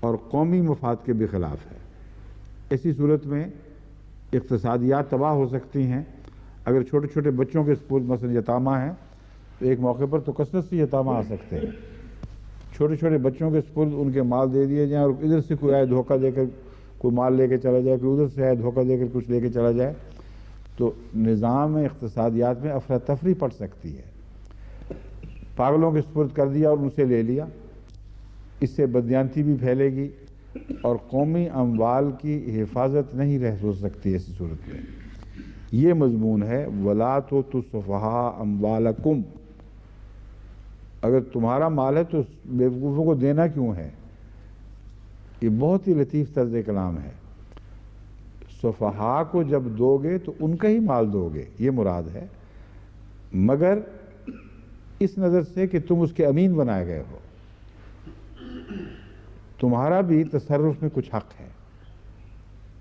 Speaker 1: اور قومی مفاد کے بھی خلاف ہے۔ ایسی صورت میں اقتصادیات تباہ ہو سکتی ہیں۔ اگر چھوٹے چھوٹے بچوں کے سپرد مثلا یتامہ ہیں تو ایک موقع پر تو کثرت سے یتامہ آ سکتے ہیں، چھوٹے چھوٹے بچوں کے سپرد ان کے مال دے دیے جائیں اور ادھر سے کوئی آئے دھوکہ دے کر کوئی مال لے کے چلا جائے، کوئی ادھر سے آئے دھوکہ دے کر کچھ لے کے چلا جائے، تو نظام اقتصادیات میں افراتفری پڑ سکتی ہے۔ پاگلوں کے سپرد کر دیا اور ان سے لے لیا، اس سے بددیانتی بھی پھیلے گی اور قومی اموال کی حفاظت نہیں رہ ہو سکتی ایسی صورت میں۔ یہ مضمون ہے وَلَا تُؤْتُوا السُّفَهَاءَ أَمْوَالَكُمْ، اگر تمہارا مال ہے تو بیوقوفوں کو دینا کیوں ہے؟ یہ بہت ہی لطیف طرز کلام ہے۔ سفہاء کو جب دو گے تو ان کا ہی مال دو گے، یہ مراد ہے، مگر اس نظر سے کہ تم اس کے امین بنائے گئے ہو، تمہارا بھی تصرف میں کچھ حق ہے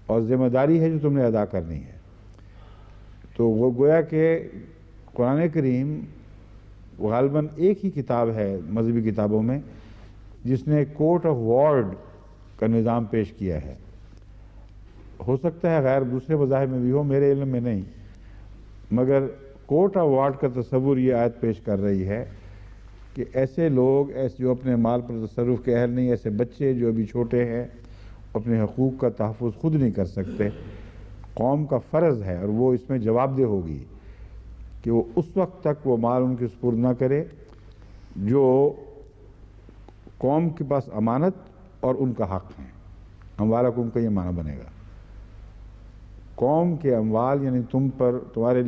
Speaker 1: اور ذمہ داری ہے جو تم نے ادا کرنی ہے۔ تو وہ گویا کہ قرآن کریم غالباً ایک ہی کتاب ہے مذہبی کتابوں میں جس نے کورٹ آف وارڈ کا نظام پیش کیا ہے۔ ہو سکتا ہے غیر دوسرے مذاہب میں بھی ہو، میرے علم میں نہیں، مگر کورٹ آف وارڈ کا تصور یہ آیت پیش کر رہی ہے کہ ایسے لوگ جو اپنے مال پر تصرف کے اہل نہیں، ایسے بچے جو ابھی چھوٹے ہیں اپنے حقوق کا تحفظ خود نہیں کر سکتے، قوم کا فرض ہے اور وہ اس میں جواب دہ ہوگی کہ وہ اس وقت تک وہ مال ان کے سپرد نہ کرے جو قوم کے پاس امانت اور ان کا حق ہے۔ اموالکم کا یہ معنی بنے گا، قوم کے اموال یعنی تمہارے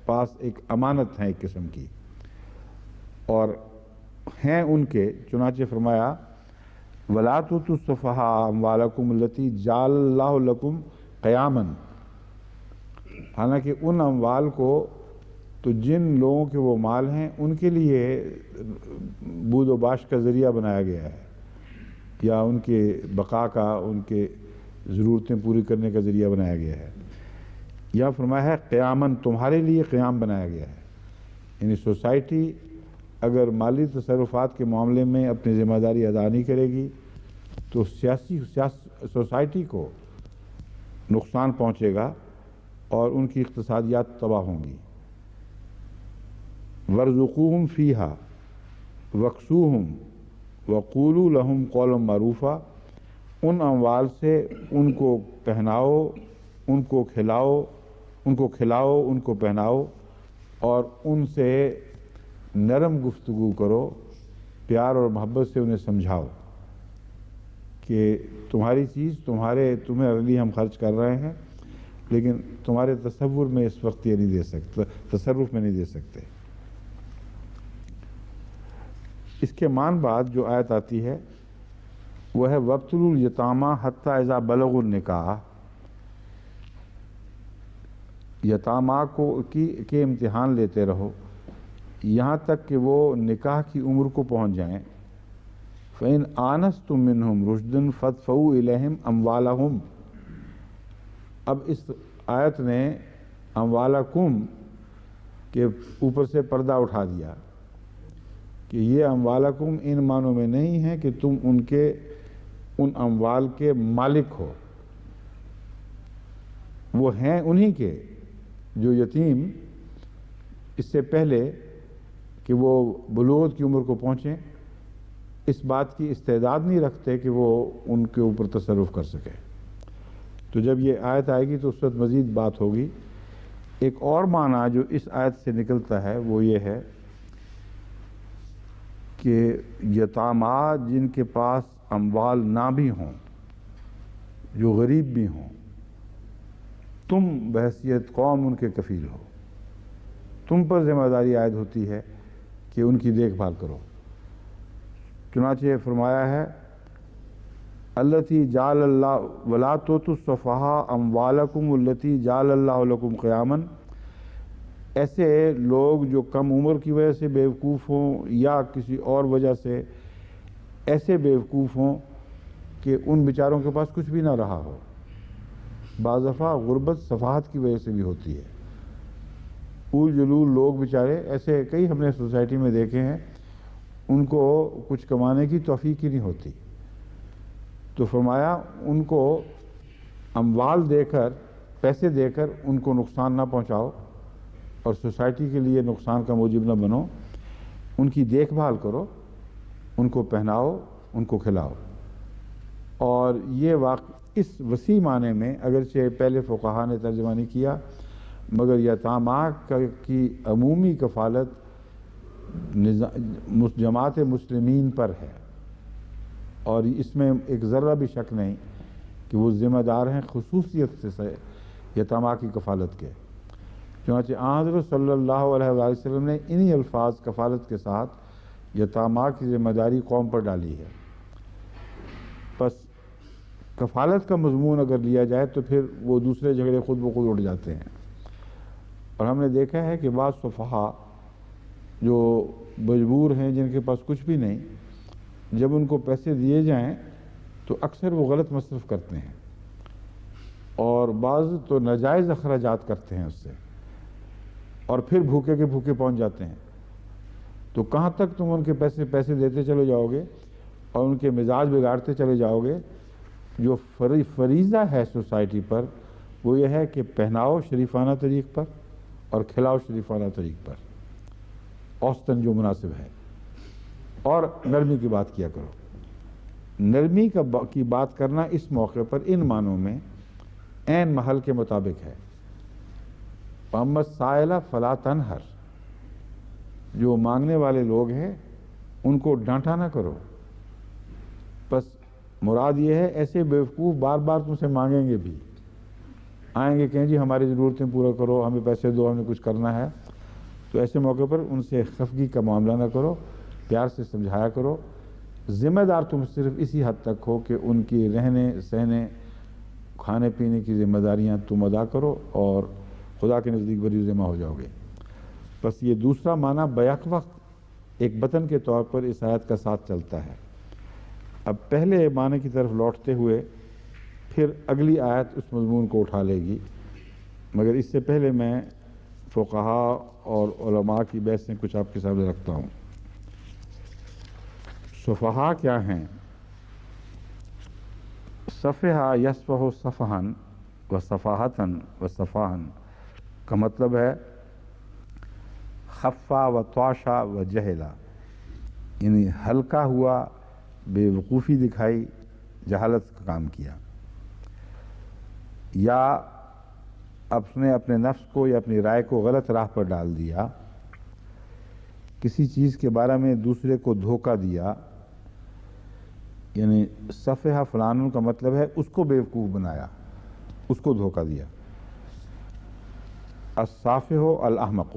Speaker 1: پاس ایک امانت ہے ایک قسم کی اور ہیں ان کے، چنانچہ فرمایا وَلَا تُؤْتُوا السُّفَهَاءَ أَمْوَالَكُمُ الَّتِي جَعَلَ اللَّهُ لَكُمْ قِيَامًا، حالانکہ ان اموال کو تو جن لوگوں کے وہ مال ہیں ان کے لیے بود و باش کا ذریعہ بنایا گیا ہے یا ان کے بقا کا، ان کے ضرورتیں پوری کرنے کا ذریعہ بنایا گیا ہے، یا فرمایا ہے قیاماً، تمہارے لیے قیام بنایا گیا ہے۔ یعنی سوسائٹی اگر مالی تصرفات کے معاملے میں اپنی ذمہ داری ادا نہیں کرے گی تو سوسائٹی کو نقصان پہنچے گا اور ان کی اقتصادیات تباہ ہوں گی۔ وَارْزُقُوهُمْ فِيهَا وَاكْسُوهُمْ وَقُولُوا لَهُمْ قَوْلًا مَعْرُوفًا، ان اموال سے ان کو پہناؤ، ان کو کھلاؤ، ان کو پہناؤ اور ان سے نرم گفتگو کرو، پیار اور محبت سے انہیں سمجھاؤ کہ تمہاری چیز تمہیں اگلی ہم خرچ کر رہے ہیں لیکن تمہارے تصور میں اس وقت یہ نہیں دے سکتے، تصرف میں نہیں دے سکتے۔ اس کے مان بعد جو آیت آتی ہے وہ ہے وَابْتُلُوا الْيَتَامَىٰ حَتَّىٰ إِذَا بَلَغُوا النِّکَاحَ، یتامہ کے امتحان لیتے رہو یہاں تک کہ وہ نکاح کی عمر کو پہنچ جائیں۔ فَإِنْ آنَسْتُم مِّنْهُمْ رُشْدًا فَادْفَعُوا إِلَيْهِمْ أَمْوَالَهُمْ، اب اس آیت نے اموالکم کے اوپر سے پردہ اٹھا دیا کہ یہ اموالکم ان معنوں میں نہیں ہے کہ تم ان اموال کے مالک ہو، وہ ہیں انہی کے جو یتیم اس سے پہلے کہ وہ بلوغت کی عمر کو پہنچیں اس بات کی استعداد نہیں رکھتے کہ وہ ان کے اوپر تصرف کر سکے۔ تو جب یہ آیت آئے گی تو اس وقت مزید بات ہوگی۔ ایک اور معنی جو اس آیت سے نکلتا ہے وہ یہ ہے کہ یتامہ جن کے پاس اموال نہ بھی ہوں، جو غریب بھی ہوں، تم بحیثیت قوم ان کے کفیل ہو، تم پر ذمہ داری عائد ہوتی ہے کہ ان کی دیکھ بھال کرو۔ چنانچہ فرمایا ہے التی جعل اللہ ولا تؤتوا السفہاء اموالکم التی جعل اللہ لکم قیاما، ایسے لوگ جو کم عمر کی وجہ سے بیوقوف ہوں یا کسی اور وجہ سے ایسے بیوقوف ہوں کہ ان بیچاروں کے پاس کچھ بھی نہ رہا ہو۔ بعض دفعہ غربت سفاہت کی وجہ سے بھی ہوتی ہے۔ اول جلول لوگ بیچارے ایسے کئی ہم نے سوسائٹی میں دیکھے ہیں، ان کو کچھ کمانے کی توفیق ہی نہیں ہوتی، تو فرمایا ان کو اموال دے کر، پیسے دے کر ان کو نقصان نہ پہنچاؤ اور سوسائٹی کے لیے نقصان کا موجب نہ بنو، ان کی دیکھ بھال کرو، ان کو پہناؤ، ان کو کھلاؤ۔ اور یہ اس وسیع معنی میں اگرچہ پہلے فقہا نے ترجمہ نہیں کیا، مگر یتامہ کی عمومی کفالت جماعت مسلمین پر ہے، اور اس میں ایک ذرہ بھی شک نہیں کہ وہ ذمہ دار ہیں خصوصیت سے یتامہ کی کفالت کے۔ چنانچہ حضرت صلی اللہ علیہ وآلہ وسلم نے انہی الفاظ کفالت کے ساتھ یتامہ کی ذمہ داری قوم پر ڈالی ہے۔ بس کفالت کا مضمون اگر لیا جائے تو پھر وہ دوسرے جھگڑے خود بخود اٹھ جاتے ہیں، اور ہم نے دیکھا ہے کہ بعض صفحاء جو مجبور ہیں، جن کے پاس کچھ بھی نہیں، جب ان کو پیسے دیے جائیں تو اکثر وہ غلط مصرف کرتے ہیں، اور بعض تو ناجائز اخراجات کرتے ہیں اس سے، اور پھر بھوکے کے بھوکے پہنچ جاتے ہیں۔ تو کہاں تک تم ان کے پیسے دیتے چلے جاؤ گے اور ان کے مزاج بگاڑتے چلے جاؤ گے؟ جو فریضہ ہے سوسائٹی پر وہ یہ ہے کہ پہناؤ شریفانہ طریق پر اور کھلاؤ شریفانہ طریق پر، اوسطاً جو مناسب ہے، اور نرمی کی بات کیا کرو۔ نرمی کی بات کرنا اس موقع پر ان معنوں میں عین محل کے مطابق ہے۔ وَأَمَّا السَّائِلَ فَلَا تَنْهَرْ، جو مانگنے والے لوگ ہیں ان کو ڈانٹا نہ کرو۔ بس مراد یہ ہے ایسے بیوقوف بار بار تم سے مانگیں گے بھی، آئیں گے کہیں جی ہماری ضرورتیں پورا کرو، ہمیں پیسے دو، ہمیں کچھ کرنا ہے، تو ایسے موقع پر ان سے خفگی کا معاملہ نہ کرو، پیار سے سمجھایا کرو۔ ذمہ دار تم صرف اسی حد تک ہو کہ ان کی رہنے سہنے کھانے پینے کی ذمہ داریاں تم ادا کرو، اور خدا کے نزدیک بری ذمہ ہو جاؤ گے۔ بس یہ دوسرا معنی بیک وقت ایک بطن کے طور پر اس آیت کا ساتھ چلتا ہے۔ اب پہلے معنی کی طرف لوٹتے ہوئے پھر اگلی آیت اس مضمون کو اٹھا لے گی، مگر اس سے پہلے میں فقہا اور علماء کی بحث سے کچھ آپ کے سامنے رکھتا ہوں۔ صفحاء کیا ہیں؟ صفحہ یصفح صفحاً و صفاحتاً و صفاحاً کا مطلب ہے خفا و طاشا و جہلا، یعنی ہلکا ہوا، بے وقوفی دکھائی، جہالت کا کام کیا، یا اپنے نفس کو یا اپنی رائے کو غلط راہ پر ڈال دیا، کسی چیز کے بارے میں دوسرے کو دھوکہ دیا، یعنی صفحہ فلان کا مطلب ہے اس کو بیوقوف بنایا، اس کو دھوکہ دیا۔ الصافح الاحمق،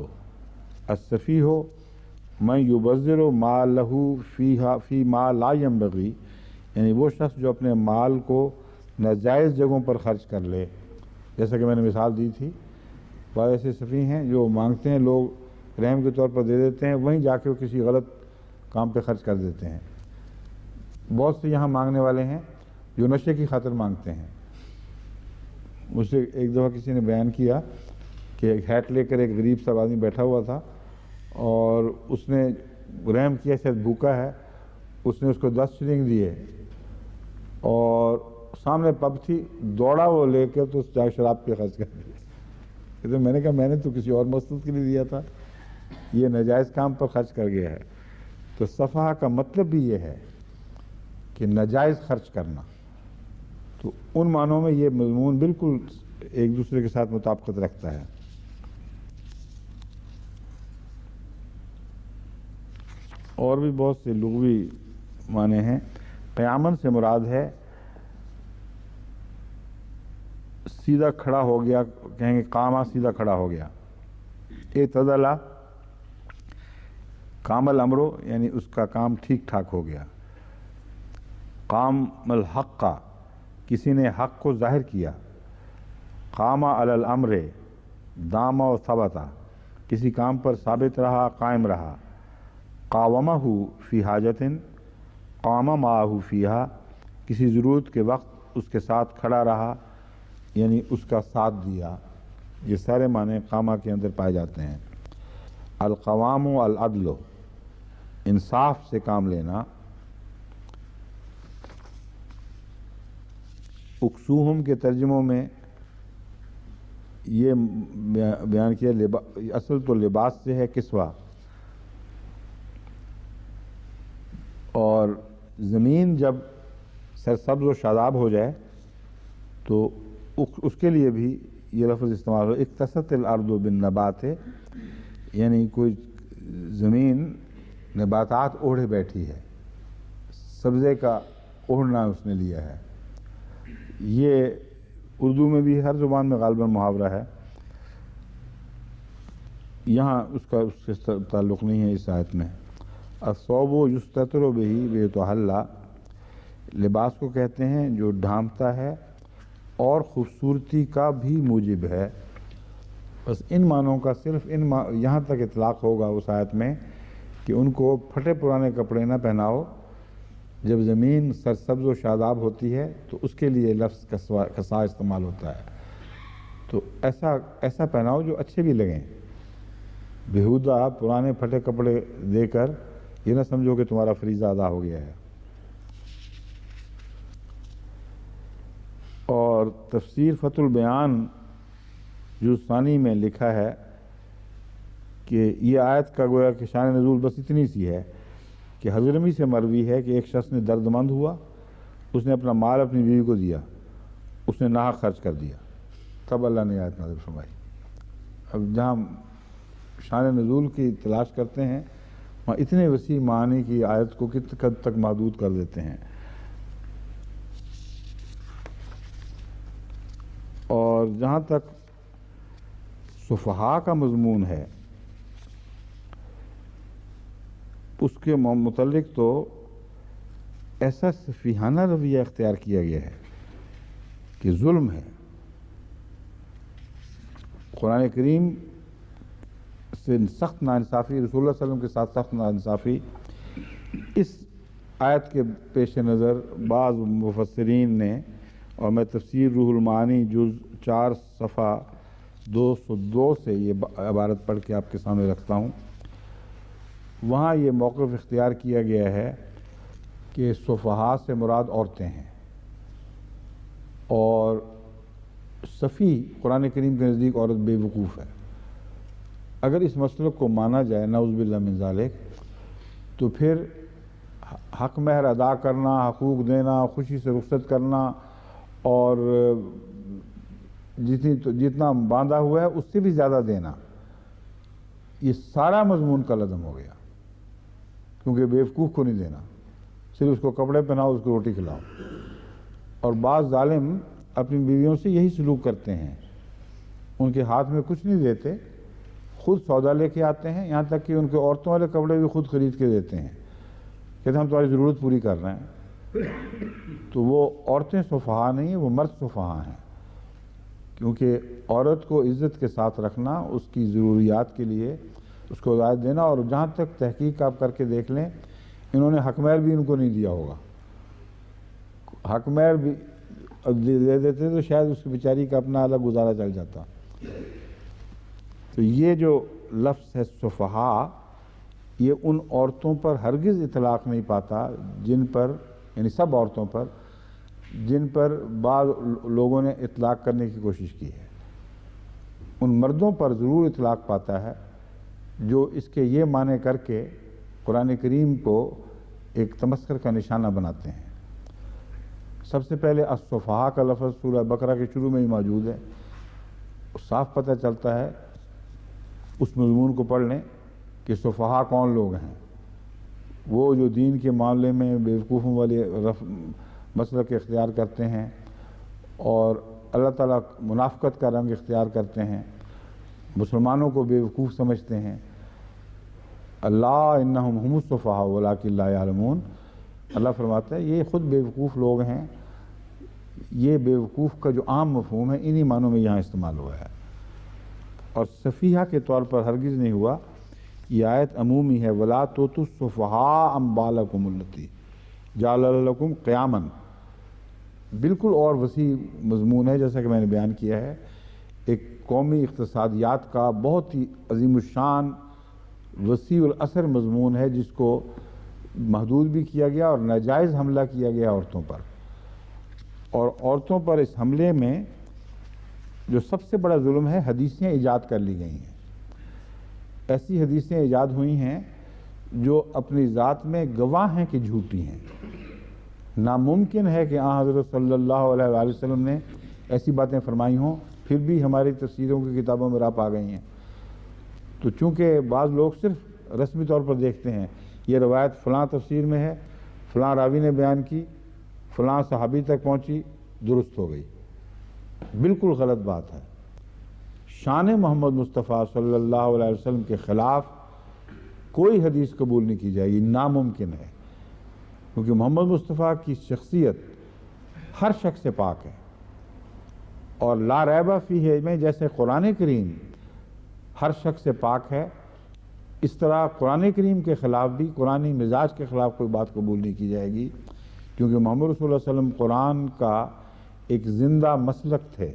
Speaker 1: السفیہ من یبذر ما لہ فی ما لا ینبغی، یعنی وہ شخص جو اپنے مال کو ناجائز جگہوں پر خرچ کر لے، جیسا کہ میں نے مثال دی تھی، بعض ایسے سفیہ ہیں جو مانگتے ہیں، لوگ رحم کے طور پر دے دیتے ہیں، وہیں جا کے وہ کسی غلط کام پہ خرچ کر دیتے ہیں۔ بہت سے یہاں مانگنے والے ہیں جو نشے کی خاطر مانگتے ہیں۔ مجھ سے ایک دفعہ کسی نے بیان کیا کہ ایک ہیٹ لے کر ایک غریب سا آدمی بیٹھا ہوا تھا، اور اس نے رحم کیا، شاید بھوکا ہے، اس نے اس کو 10 شلنگ دیے اور سامنے پب تھی، دوڑا وہ لے کے تو اس جائے شراب پہ خرچ کر دیا۔ تو میں نے کہا میں نے تو کسی اور مقصد کے لیے دیا تھا، یہ ناجائز کام پر خرچ کر گیا ہے۔ تو صفحہ کا مطلب بھی یہ ہے کہ ناجائز خرچ کرنا۔ تو ان معنوں میں یہ مضمون بالکل ایک دوسرے کے ساتھ مطابقت رکھتا ہے۔ اور بھی بہت سے لغوی معنی ہیں۔ قیامن سے مراد ہے سیدھا کھڑا ہو گیا، کہیں گے قامہ سیدھا کھڑا ہو گیا۔ اعتدلا قام الامرو یعنی اس کا کام ٹھیک ٹھاک ہو گیا۔ قام الحق کا کسی نے حق کو ظاہر کیا۔ قام علی الامر دام و ثبتا کسی کام پر ثابت رہا، قائم رہا۔ قاومہ فی حاجت قام معہ فیہا کسی ضرورت کے وقت اس کے ساتھ کھڑا رہا، یعنی اس کا ساتھ دیا۔ یہ سارے معنی قامہ کے اندر پائے جاتے ہیں۔ القوام العدل انصاف سے کام لینا۔ اکسوہم کے ترجموں میں یہ بیان کیا، اصل تو لباس سے ہے کسوہ، اور زمین جب سرسبز و شاداب ہو جائے تو اس کے لیے بھی یہ لفظ استعمال ہو۔ اکتست الارض بالنبات یعنی کوئی زمین نباتات اوڑھے بیٹھی ہے، سبزے کا اوڑھنا اس نے لیا ہے۔ یہ اردو میں بھی ہر زبان میں غالباً محاورہ ہے، یہاں اس سے تعلق نہیں ہے اس آیت میں۔ الثوب یستتر بہ ویتحلی لباس کو کہتے ہیں جو ڈھانپتا ہے اور خوبصورتی کا بھی موجب ہے۔ بس ان معنوں کا صرف یہاں تک اطلاق ہوگا اس آیت میں کہ ان کو پھٹے پرانے کپڑے نہ پہناؤ۔ جب زمین سرسبز و شاداب ہوتی ہے تو اس کے لیے لفظ کسا استعمال ہوتا ہے، تو ایسا پہناؤ جو اچھے بھی لگیں۔ بےہودہ پرانے پھٹے کپڑے دے کر یہ نہ سمجھو کہ تمہارا فریضہ ادا ہو گیا ہے۔ اور تفسیر فتح البیان جزء ثانی میں لکھا ہے کہ یہ آیت کا گویا کہ شان نزول بس اتنی سی ہے کہ حضرمی سے مروی ہے کہ ایک شخص نے درد مند ہوا، اس نے اپنا مال اپنی بیوی کو دیا، اس نے ناحق خرچ کر دیا، تب اللہ نے آیت نازل فرمائی۔ اب جہاں شان نزول کی تلاش کرتے ہیں وہاں اتنے وسیع معنی کی آیت کو کتنے حد تک محدود کر دیتے ہیں۔ اور جہاں تک صفحاء کا مضمون ہے اس کے متعلق تو ایسا سفیہانہ رویہ اختیار کیا گیا ہے کہ ظلم ہے۔ قرآن کریم سے سخت ناانصافی، رسول اللہ صلی اللہ علیہ وسلم کے ساتھ سخت ناانصافی، اس آیت کے پیش نظر بعض مفسرین نے، اور میں تفسیر روح المعانی جز 4 صفحہ 202 سے یہ عبارت پڑھ کے آپ کے سامنے رکھتا ہوں، وہاں یہ موقف اختیار کیا گیا ہے کہ صفحاء سے مراد عورتیں ہیں، اور صفی قرآن کریم کے نزدیک عورت بے وقوف ہے۔ اگر اس مسلک کو مانا جائے نعوذ باللہ من ذالک، تو پھر حق مہر ادا کرنا، حقوق دینا، خوشی سے رخصت کرنا، اور جتنا باندھا ہوا ہے اس سے بھی زیادہ دینا، یہ سارا مضمون کا لازم ہو گیا، کیونکہ بیوقوف کو نہیں دینا، صرف اس کو کپڑے پہناؤ، اس کو روٹی کھلاؤ۔ اور بعض ظالم اپنی بیویوں سے یہی سلوک کرتے ہیں، ان کے ہاتھ میں کچھ نہیں دیتے، خود سودا لے کے آتے ہیں، یہاں تک کہ ان کے عورتوں والے کپڑے بھی خود خرید کے دیتے ہیں، کہتے ہیں ہم تمہاری ضرورت پوری کر رہے ہیں۔ تو وہ عورتیں صفحاء نہیں ہیں، وہ مرد صفحاء ہیں، کیونکہ عورت کو عزت کے ساتھ رکھنا، اس کی ضروریات کے لیے اس کو ہدایت دینا، اور جہاں تک تحقیق آپ کر کے دیکھ لیں انہوں نے حق مہر بھی ان کو نہیں دیا ہوگا۔ حق مہر بھی دے دیتے تو شاید اس کی بیچاری کا اپنا الگ گزارا چل جاتا۔ تو یہ جو لفظ ہے صفحاء، یہ ان عورتوں پر ہرگز اطلاق نہیں پاتا جن پر، یعنی سب عورتوں پر جن پر بعض لوگوں نے اطلاق کرنے کی کوشش کی ہے، ان مردوں پر ضرور اطلاق پاتا ہے جو اس کے یہ معنی کر کے قرآن کریم کو ایک تمسخر کا نشانہ بناتے ہیں۔ سب سے پہلے الصفحاء کا لفظ سورہ بقرہ کے شروع میں ہی موجود ہے، صاف پتہ چلتا ہے، اس مضمون کو پڑھ لیں کہ صفحاء کون لوگ ہیں۔ وہ جو دین کے معاملے میں بیوقوفوں والے مسلک اختیار کرتے ہیں اور اللہ تعالیٰ منافقت کا رنگ اختیار کرتے ہیں، مسلمانوں کو بیوقوف سمجھتے ہیں۔ اللہ انہم ہم الصفحاء ولکن لا یعلمون، اللہ فرماتا ہے یہ خود بیوقوف لوگ ہیں۔ یہ بیوقوف کا جو عام مفہوم ہے انہی معنوں میں یہاں استعمال ہوا ہے، اور سفیہہ کے طور پر ہرگز نہیں ہوا۔ یہ آیت عمومی ہے، وَلَا تُؤْتُوا السُّفَهَاءَ أَمْوَالَكُمُ الَّتِي جَعَلَ لَكُمْ قِيَامًا، بالکل اور وسیع مضمون ہے، جیسا کہ میں نے بیان کیا ہے، ایک قومی اقتصادیات کا بہت ہی عظیم الشان وسیع الاثر مضمون ہے، جس کو محدود بھی کیا گیا اور ناجائز حملہ کیا گیا عورتوں پر۔ اور عورتوں پر اس حملے میں جو سب سے بڑا ظلم ہے، حدیثیں ایجاد کر لی گئی ہیں۔ ایسی حدیثیں ایجاد ہوئی ہیں جو اپنی ذات میں گواہ ہیں کہ جھوٹی ہیں۔ ناممکن ہے کہ حضرت صلی اللہ علیہ وآلہ وسلم نے ایسی باتیں فرمائی ہوں، پھر بھی ہماری تفسیروں کی کتابوں میں راہ پا گئی ہیں۔ تو چونکہ بعض لوگ صرف رسمی طور پر دیکھتے ہیں یہ روایت فلاں تفسیر میں ہے، فلاں راوی نے بیان کی، فلاں صحابی تک پہنچی، درست ہو گئی، بالکل غلط بات ہے۔ شان محمد مصطفیٰ صلی اللہ علیہ وسلم کے خلاف کوئی حدیث قبول نہیں کی جائے گی، ناممکن ہے، کیونکہ محمد مصطفیٰ کی شخصیت ہر شخص سے پاک ہے، اور لا ریب فیہ میں جیسے قرآن کریم ہر شخص سے پاک ہے، اس طرح قرآن کریم کے خلاف بھی، قرآنی مزاج کے خلاف کوئی بات قبول نہیں کی جائے گی، کیونکہ محمد رسول اللہ علیہ وسلم قرآن کا ایک زندہ مسلک تھے۔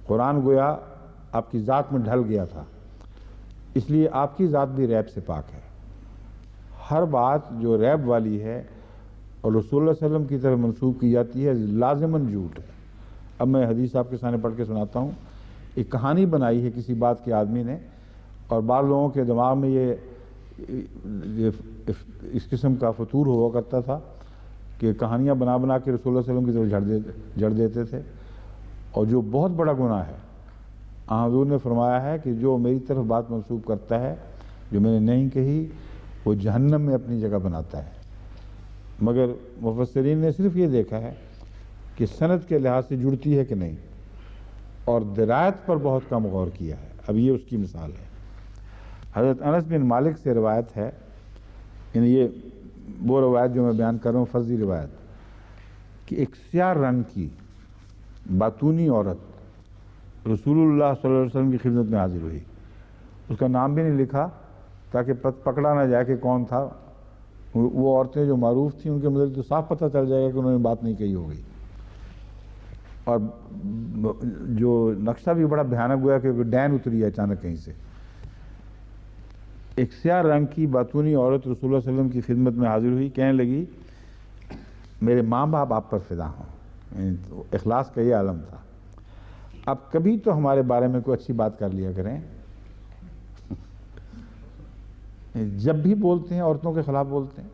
Speaker 1: قرآن گویا آپ کی ذات میں ڈھل گیا تھا، اس لیے آپ کی ذات بھی ریب سے پاک ہے۔ ہر بات جو ریب والی ہے اور رسول اللہ علیہ وسلم کی طرف منسوب کی جاتی ہے لازماً جھوٹ ہے۔ اب میں حدیث آپ کے سامنے پڑھ کے سناتا ہوں۔ ایک کہانی بنائی ہے کسی بات کے آدمی نے، اور بعض لوگوں کے دماغ میں یہ اس قسم کا فطور ہوا کرتا تھا کہ کہانیاں بنا بنا کے رسول اللہ علیہ وسلم کی طرف جڑ دیتے تھے، اور جو بہت بڑا گناہ ہے۔ حضور نے فرمایا ہے کہ جو میری طرف بات منسوب کرتا ہے جو میں نے نہیں کہی، وہ جہنم میں اپنی جگہ بناتا ہے۔ مگر مفسرین نے صرف یہ دیکھا ہے کہ سند کے لحاظ سے جڑتی ہے کہ نہیں، اور درایت پر بہت کم غور کیا ہے۔ اب یہ اس کی مثال ہے۔ حضرت انس بن مالک سے روایت ہے، یعنی یہ وہ روایت جو میں بیان کر رہا ہوں فرضی روایت، کہ ایک سیاہ رنگ کی باتونی عورت رسول اللہ صلی اللہ علیہ وسلم کی خدمت میں حاضر ہوئی۔ اس کا نام بھی نہیں لکھا تاکہ پکڑا نہ جائے کہ کون تھا۔ وہ عورتیں جو معروف تھیں ان کے متعلق تو صاف پتہ چل جائے گا کہ انہوں نے بات نہیں کہی ہوگی، اور جو نقشہ بھی بڑا بھیانک ہوا کہ ڈین اتری ہے اچانک کہیں سے۔ ایک سیاہ رنگ کی باتونی عورت رسول اللہ صلی اللہ علیہ وسلم کی خدمت میں حاضر ہوئی، کہنے لگی میرے ماں باپ آپ پر فدا ہوں۔ یعنی اخلاص کا یہ عالم تھا۔ اب کبھی تو ہمارے بارے میں کوئی اچھی بات کر لیا کریں، جب بھی بولتے ہیں عورتوں کے خلاف بولتے ہیں۔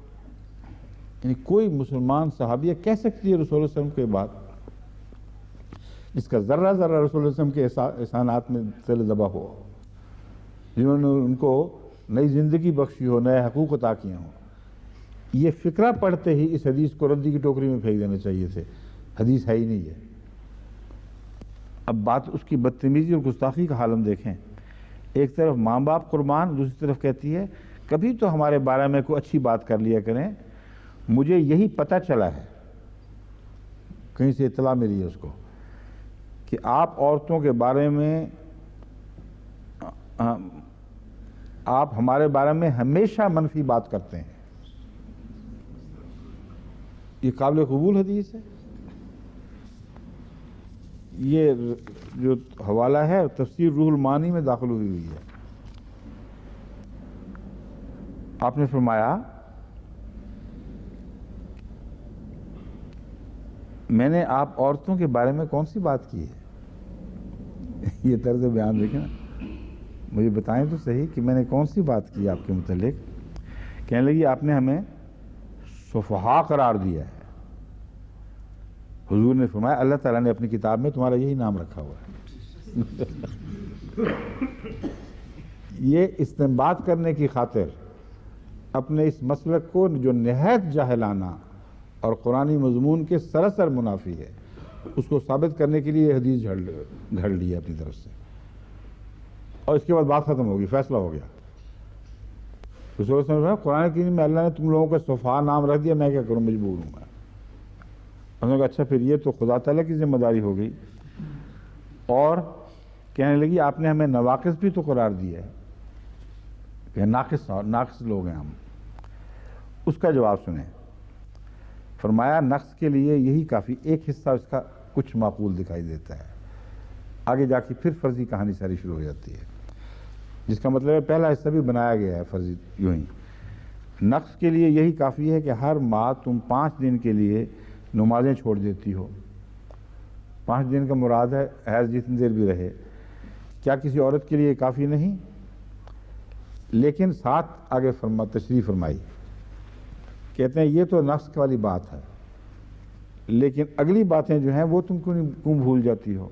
Speaker 1: یعنی کوئی مسلمان صحابیہ کہہ سکتی ہے رسول اللہ صلی اللہ علیہ وسلم کے بات جس کا ذرہ ذرہ رسول اللہ صلی اللہ علیہ وسلم کے احسانات میں تل دبا ہو، جنہوں نے ان کو نئی زندگی بخشی ہو، نئے حقوق عطا کیے ہوں۔ یہ فکرہ پڑھتے ہی اس حدیث کو ردی کی ٹوکری میں پھینک دینا چاہیے تھے، حدیث ہے ہی نہیں ہے۔ اب بات اس کی بدتمیزی اور گستاخی کا حال ہم دیکھیں۔ ایک طرف ماں باپ قربان، دوسری طرف کہتی ہے کبھی تو ہمارے بارے میں کوئی اچھی بات کر لیا کریں، مجھے یہی پتہ چلا ہے، کہیں سے اطلاع ملی ہے اس کو، کہ آپ عورتوں کے بارے میں، آپ ہمارے بارے میں ہمیشہ منفی بات کرتے ہیں۔ یہ قابل قبول حدیث ہے؟ یہ جو حوالہ ہے تفسیر روح المعانی میں داخل ہوئی ہے۔ آپ نے فرمایا میں نے آپ عورتوں کے بارے میں کون سی بات کی ہے؟ یہ طرز بیان دیکھیں نا، مجھے بتائیں تو صحیح کہ میں نے کون سی بات کی آپ کے متعلق؟ کہنے لگی آپ نے ہمیں صفحاء قرار دیا ہے۔ حضور نے فرمایا اللہ تعالیٰ نے اپنی کتاب میں تمہارا یہی نام رکھا ہوا ہے۔ یہ استنباط کرنے کی خاطر اپنے اس مسلک کو جو نہایت جاہلانہ اور قرآنی مضمون کے سراسر منافی ہے، اس کو ثابت کرنے کے لیے یہ حدیث گھڑ لی ہے اپنی طرف سے، اور اس کے بعد بات ختم ہوگی، فیصلہ ہو گیا۔ رسول اللہ صلی اللہ علیہ وسلم قرآن کریم میں اللہ نے تم لوگوں کا صفحاء نام رکھ دیا، میں کیا کروں، مجبور ہوں میں۔ انہوں نے کہا اچھا پھر یہ تو خدا تعالیٰ کی ذمہ داری ہو گئی، اور کہنے لگی آپ نے ہمیں نواقص بھی تو قرار دیا ہے کہ ناقص لوگ ہیں ہم۔ اس کا جواب سنیں، فرمایا نقص کے لیے یہی کافی، ایک حصہ اس کا کچھ معقول دکھائی دیتا ہے، آگے جا کے پھر فرضی کہانی ساری شروع ہو جاتی ہے، جس کا مطلب ہے پہلا حصہ بھی بنایا گیا ہے فرضی یوں ہی۔ نقص کے لیے یہی کافی ہے کہ ہر ماہ تم 5 دن کے لیے نمازیں چھوڑ دیتی ہو۔ 5 دن کا مراد ہے حیض جتنی دیر بھی رہے۔ کیا کسی عورت کے لیے کافی نہیں؟ لیکن ساتھ آگے تشریح فرمائی، کہتے ہیں یہ تو نقص والی بات ہے، لیکن اگلی باتیں جو ہیں وہ تم کیوں بھول جاتی ہو؟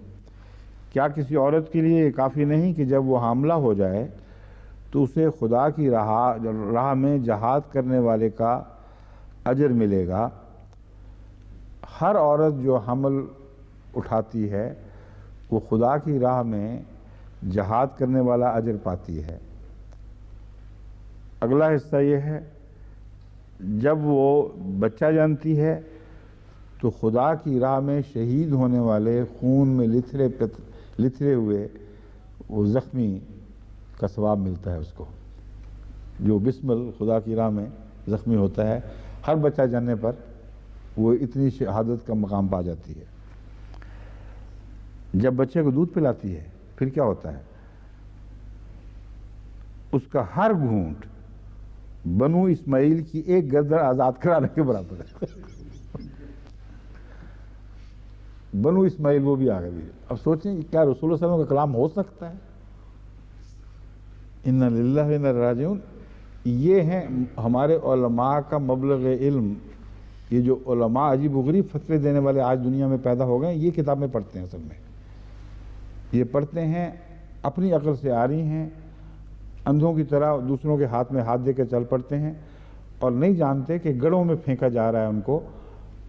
Speaker 1: کیا کسی عورت کے لیے کافی نہیں کہ جب وہ حاملہ ہو جائے تو اسے خدا کی راہ میں جہاد کرنے والے کا اجر ملے گا؟ ہر عورت جو حمل اٹھاتی ہے وہ خدا کی راہ میں جہاد کرنے والا اجر پاتی ہے۔ اگلا حصہ یہ ہے جب وہ بچہ جانتی ہے تو خدا کی راہ میں شہید ہونے والے خون میں لتھڑے ہوئے وہ زخمی کا ثواب ملتا ہے اس کو، جو بسمل خدا کی راہ میں زخمی ہوتا ہے، ہر بچہ جاننے پر وہ اتنی شہادت کا مقام پا جاتی ہے۔ جب بچے کو دودھ پلاتی ہے پھر کیا ہوتا ہے؟ اس کا ہر گھونٹ بنو اسماعیل کی ایک گردن آزاد کرانے کے برابر ہے۔ بنو اسماعیل وہ بھی آ گئی۔ اب سوچیں کیا رسول اللہ صلی اللہ علیہ وسلم کا کلام ہو سکتا ہے؟ اِنَّا لِلَّهِ وَإِنَّا إِلَيْهِ رَاجِعُونَ۔ یہ ہیں ہمارے علماء کا مبلغ علم۔ یہ جو علماء عجیب و غریب فتوے دینے والے آج دنیا میں پیدا ہو گئے، یہ کتابیں پڑھتے ہیں، اصل میں یہ پڑھتے ہیں، اپنی عقل سے آ رہی ہیں، اندھوں کی طرح دوسروں کے ہاتھ میں ہاتھ دے کے چل پڑتے ہیں، اور نہیں جانتے کہ گڑھوں میں پھینکا جا رہا ہے ان کو،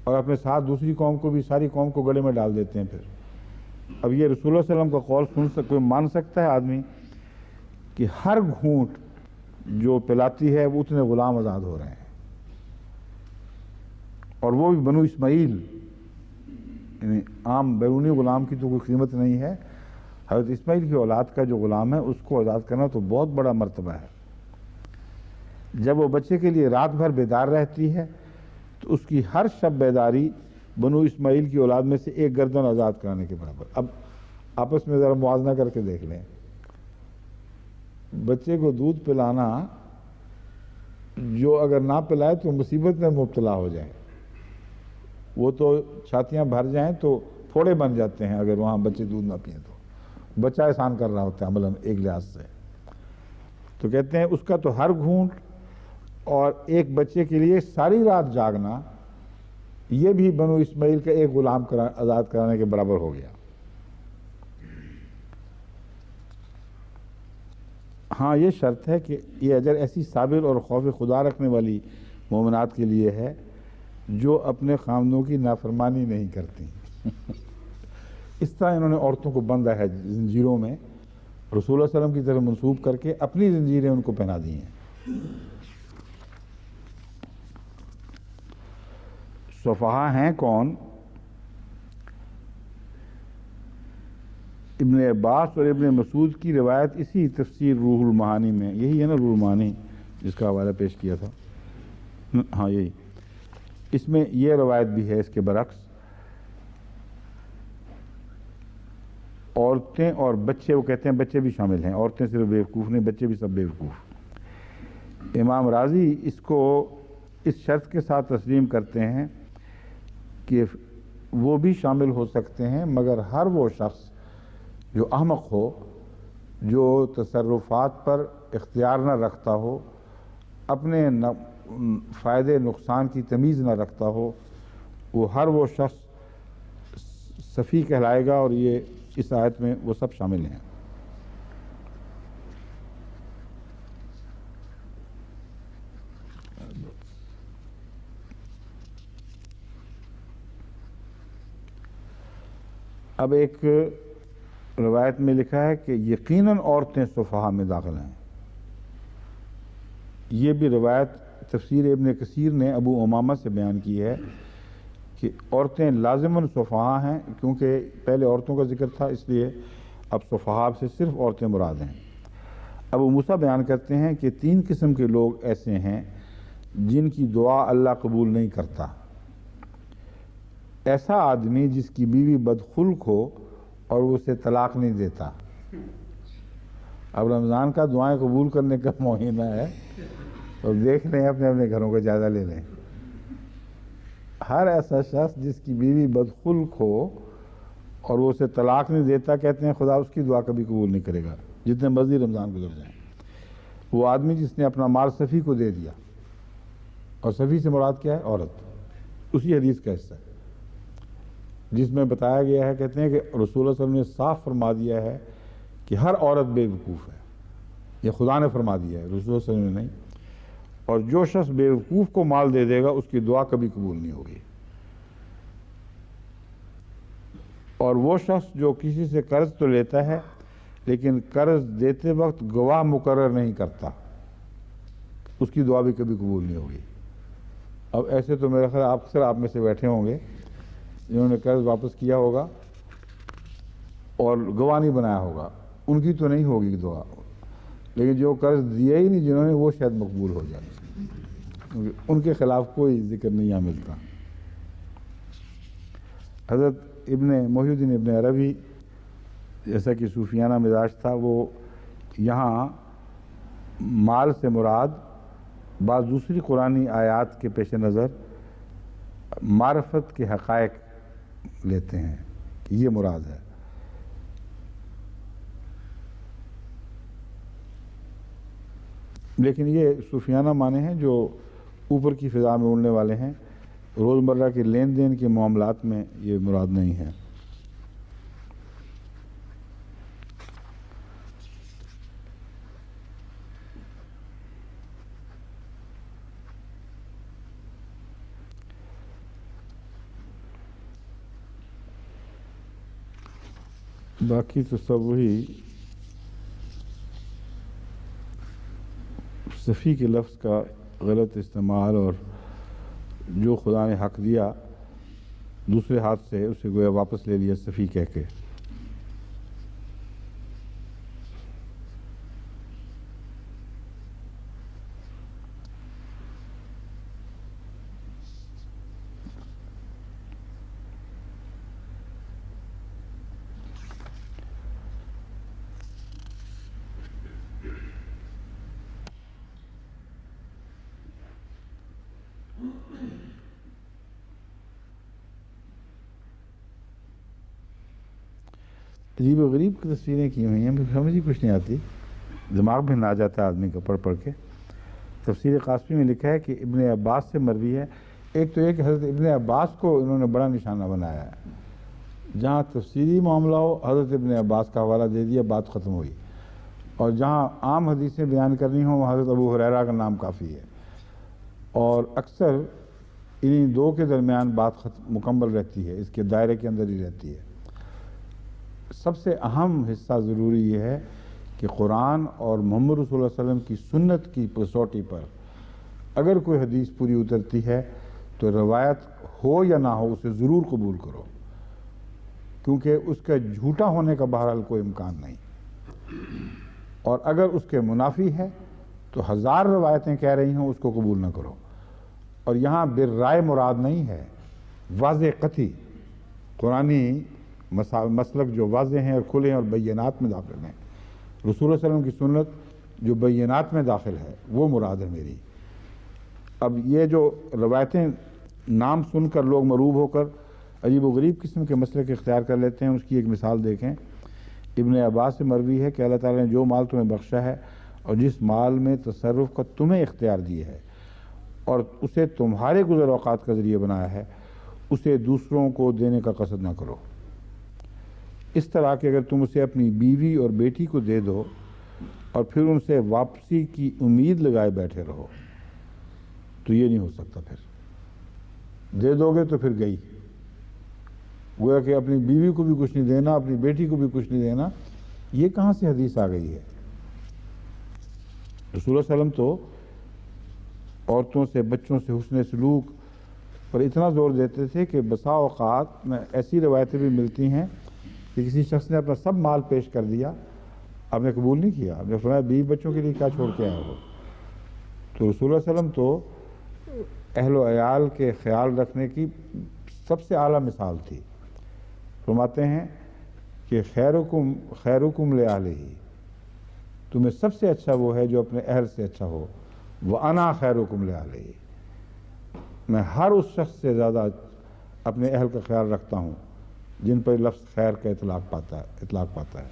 Speaker 1: اور اپنے ساتھ دوسری قوم کو بھی، ساری قوم کو گڑھے میں ڈال دیتے ہیں۔ پھر اب یہ رسول اللہ صلی اللہ علیہ وسلم کا قول کوئی مان سکتا ہے آدمی کہ ہر گھونٹ جو پلاتی ہے وہ اتنے غلام آزاد ہو رہے ہیں، اور وہ بھی بنو اسماعیل، یعنی عام بیرونی غلام کی تو کوئی قیمت نہیں ہے، حضرت اسماعیل کی اولاد کا جو غلام ہے اس کو آزاد کرنا تو بہت بڑا مرتبہ ہے۔ جب وہ بچے کے لیے رات بھر بیدار رہتی ہے تو اس کی ہر شب بیداری بنو اسماعیل کی اولاد میں سے ایک گردن آزاد کرانے کے برابر۔ اب آپس میں ذرا موازنہ کر کے دیکھ لیں، بچے کو دودھ پلانا، جو اگر نہ پلائے تو مصیبت میں مبتلا ہو جائے، وہ تو چھاتیاں بھر جائیں تو پھوڑے بن جاتے ہیں اگر وہاں بچے دودھ نہ پئیں تو، بچہ احسان کر رہا ہوتا ہے عملاً ایک لحاظ سے۔ تو کہتے ہیں اس کا تو ہر گھونٹ اور ایک بچے کے لیے ساری رات جاگنا، یہ بھی بنو اسماعیل کا ایک غلام آزاد کرانے کے برابر ہو گیا۔ ہاں یہ شرط ہے کہ یہ اجر ایسی صابر اور خوف خدا رکھنے والی مومنات کے لیے ہے جو اپنے خامدوں کی نافرمانی نہیں کرتی۔ اس طرح انہوں نے عورتوں کو بندھا ہے زنجیروں میں، رسول اللہ صلی اللہ علیہ وسلم کی طرف منسوب کر کے اپنی زنجیریں ان کو پہنا دی ہیں۔ صفحاء ہیں کون؟ ابن عباس اور ابن مسعود کی روایت اسی تفسیر روح المعانی میں، یہی ہے نا روح المعانی جس کا حوالہ پیش کیا تھا، ہاں یہی، اس میں یہ روایت بھی ہے اس کے برعکس، عورتیں اور بچے، وہ کہتے ہیں بچے بھی شامل ہیں، عورتیں صرف بیوقوف نہیں، بچے بھی سب بیوقوف، امام راضی اس کو اس شرط کے ساتھ تسلیم کرتے ہیں کہ وہ بھی شامل ہو سکتے ہیں، مگر ہر وہ شخص جو احمق ہو، جو تصرفات پر اختیار نہ رکھتا ہو، اپنے فائدے نقصان کی تمیز نہ رکھتا ہو، وہ ہر وہ شخص سفیہ کہلائے گا، اور یہ اس آیت میں وہ سب شامل ہیں۔ اب ایک روایت میں لکھا ہے کہ یقیناً عورتیں صفحہ میں داخل ہیں۔ یہ بھی روایت تفسیر ابن کثیر نے ابو امامہ سے بیان کی ہے کہ عورتیں لازماً صفحہ ہیں، کیونکہ پہلے عورتوں کا ذکر تھا، اس لیے اب صفحہ سے صرف عورتیں مراد ہیں۔ ابو موسیٰ بیان کرتے ہیں کہ 3 قسم کے لوگ ایسے ہیں جن کی دعا اللہ قبول نہیں کرتا۔ ایسا آدمی جس کی بیوی بدخلق ہو اور وہ اسے طلاق نہیں دیتا۔ اب رمضان کا دعائیں قبول کرنے کا مہینہ ہے، اور دیکھ لیں اپنے اپنے گھروں کا جائزہ لے لیں۔ ہر ایسا شخص جس کی بیوی بدخلق ہو اور وہ اسے طلاق نہیں دیتا، کہتے ہیں خدا اس کی دعا کبھی قبول نہیں کرے گا جتنے مرضی رمضان گزر جائیں۔ وہ آدمی جس نے اپنا مال سفی کو دے دیا، اور سفی سے مراد کیا ہے؟ عورت۔ اسی حدیث کا حصہ ہے جس میں بتایا گیا ہے، کہتے ہیں کہ رسول اللہ صلی اللہ علیہ وسلم نے صاف فرما دیا ہے کہ ہر عورت بے وقوف ہے۔ یہ خدا نے فرما دیا ہے، رسول اللہ صلی اللہ علیہ وسلم نے نہیں۔ اور جو شخص بے وقوف کو مال دے دے گا اس کی دعا کبھی قبول نہیں ہوگی۔ اور وہ شخص جو کسی سے قرض تو لیتا ہے لیکن قرض دیتے وقت گواہ مقرر نہیں کرتا، اس کی دعا بھی کبھی قبول نہیں ہوگی۔ اب ایسے تو میرا خیال اکثر آپ میں سے بیٹھے ہوں گے جنہوں نے قرض واپس کیا ہوگا اور گواہ نہیں بنایا ہوگا، ان کی تو نہیں ہوگی دعا، لیکن جو قرض دیا ہی نہیں جنہوں نے، وہ شاید مقبول ہو جائے، کیونکہ ان کے خلاف کوئی ذکر نہیں یہاں ملتا۔ حضرت محی الدین ابن عربی، جیسا کہ صوفیانہ مزاج تھا، وہ یہاں مال سے مراد بعض دوسری قرآنی آیات کے پیش نظر معرفت کے حقائق لیتے ہیں کہ یہ مراد ہے۔ لیکن یہ صوفیانہ معنی ہیں جو اوپر کی فضا میں اڑنے والے ہیں، روزمرہ کے لین دین کے معاملات میں یہ مراد نہیں ہے۔ باقی تو سب وہی سفی کے لفظ کا غلط استعمال، اور جو خدا نے حق دیا دوسرے ہاتھ سے اسے گویا واپس لے لیا سفی کہہ کے۔ عجیب و غریب کی تصویریں کی ہوئی ہیں، مجھے سمجھ ہی کچھ نہیں آتی، دماغ میں نہ آ جاتا ہے آدمی کا پڑھ پڑھ کے۔ تفسیر قاسمی میں لکھا ہے کہ ابن عباس سے مروی ہے، ایک تو یہ کہ حضرت ابن عباس کو انہوں نے بڑا نشانہ بنایا ہے، جہاں تفسیری معاملہ ہو حضرت ابن عباس کا حوالہ دے دیا، بات ختم ہوئی، اور جہاں عام حدیثیں بیان کرنی ہوں وہاں حضرت ابو ہریرہ کا نام کافی ہے، اور اکثر انہی دو کے درمیان بات مکمل رہتی ہے، اس کے دائرے کے اندر ہی رہتی ہے۔ سب سے اہم حصہ ضروری یہ ہے کہ قرآن اور محمد رسول اللہ صلی اللہ علیہ وسلم کی سنت کی کسوٹی پر اگر کوئی حدیث پوری اترتی ہے تو روایت ہو یا نہ ہو اسے ضرور قبول کرو، کیونکہ اس کا جھوٹا ہونے کا بہرحال کوئی امکان نہیں، اور اگر اس کے منافی ہے تو 1000 روایتیں کہہ رہی ہوں اس کو قبول نہ کرو۔ اور یہاں بالرائے مراد نہیں ہے، واضح قطعی قرآنی مسلک جو واضح ہیں اور کھلے ہیں اور بینات میں داخل ہیں۔ رسول اللہ صلی اللہ علیہ وسلم کی سنت جو بینات میں داخل ہے وہ مراد ہے میری۔ اب یہ جو روایتیں نام سن کر لوگ مروب ہو کر عجیب و غریب قسم کے مسلک اختیار کر لیتے ہیں، اس کی ایک مثال دیکھیں۔ ابن عباس سے مروی ہے کہ اللہ تعالیٰ نے جو مال تمہیں بخشا ہے اور جس مال میں تصرف کا تمہیں اختیار دی ہے اور اسے تمہارے گزر اوقات کا ذریعہ بنایا ہے، اسے دوسروں کو دینے کا قصد نہ کرو۔ اس طرح کہ اگر تم اسے اپنی بیوی اور بیٹی کو دے دو اور پھر ان سے واپسی کی امید لگائے بیٹھے رہو تو یہ نہیں ہو سکتا۔ پھر دے دو گے تو پھر گئی، گویا کہ اپنی بیوی کو بھی کچھ نہیں دینا، اپنی بیٹی کو بھی کچھ نہیں دینا۔ یہ کہاں سے حدیث آ گئی ہے؟ رسول اللہ علیہ وسلم تو عورتوں سے، بچوں سے حسن سلوک پر اتنا زور دیتے تھے کہ بسا اوقات میں ایسی روایتیں بھی ملتی ہیں کہ کسی شخص نے اپنا سب مال پیش کر دیا، آپ نے قبول نہیں کیا، آپ نے فرمایا بیوی بچوں کے لیے کیا چھوڑ کے آئے ہو؟ تو رسول اللہ علیہ وسلم تو اہل و عیال کے خیال رکھنے کی سب سے اعلیٰ مثال تھی۔ فرماتے ہیں کہ خیرکم لأہلہ، تمہیں سب سے اچھا وہ ہے جو اپنے اہل سے اچھا ہو۔ وَأَنَا خَيْرُكُمْ لِأَهْلِهِ، میں ہر اس شخص سے زیادہ اپنے اہل کا خیال رکھتا ہوں جن پر لفظ خیر کا اطلاق پاتا ہے۔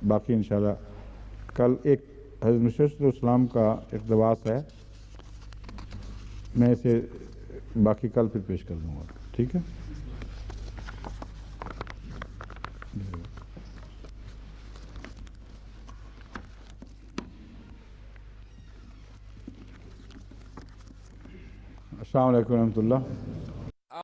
Speaker 1: باقی انشاءاللہ کل ایک حضرت مسیح علیہ السلام کا اقتباس ہے، میں اسے باقی کل پھر پیش کر دوں گا، ٹھیک ہے؟ السلام علیکم ورحمۃ اللہ۔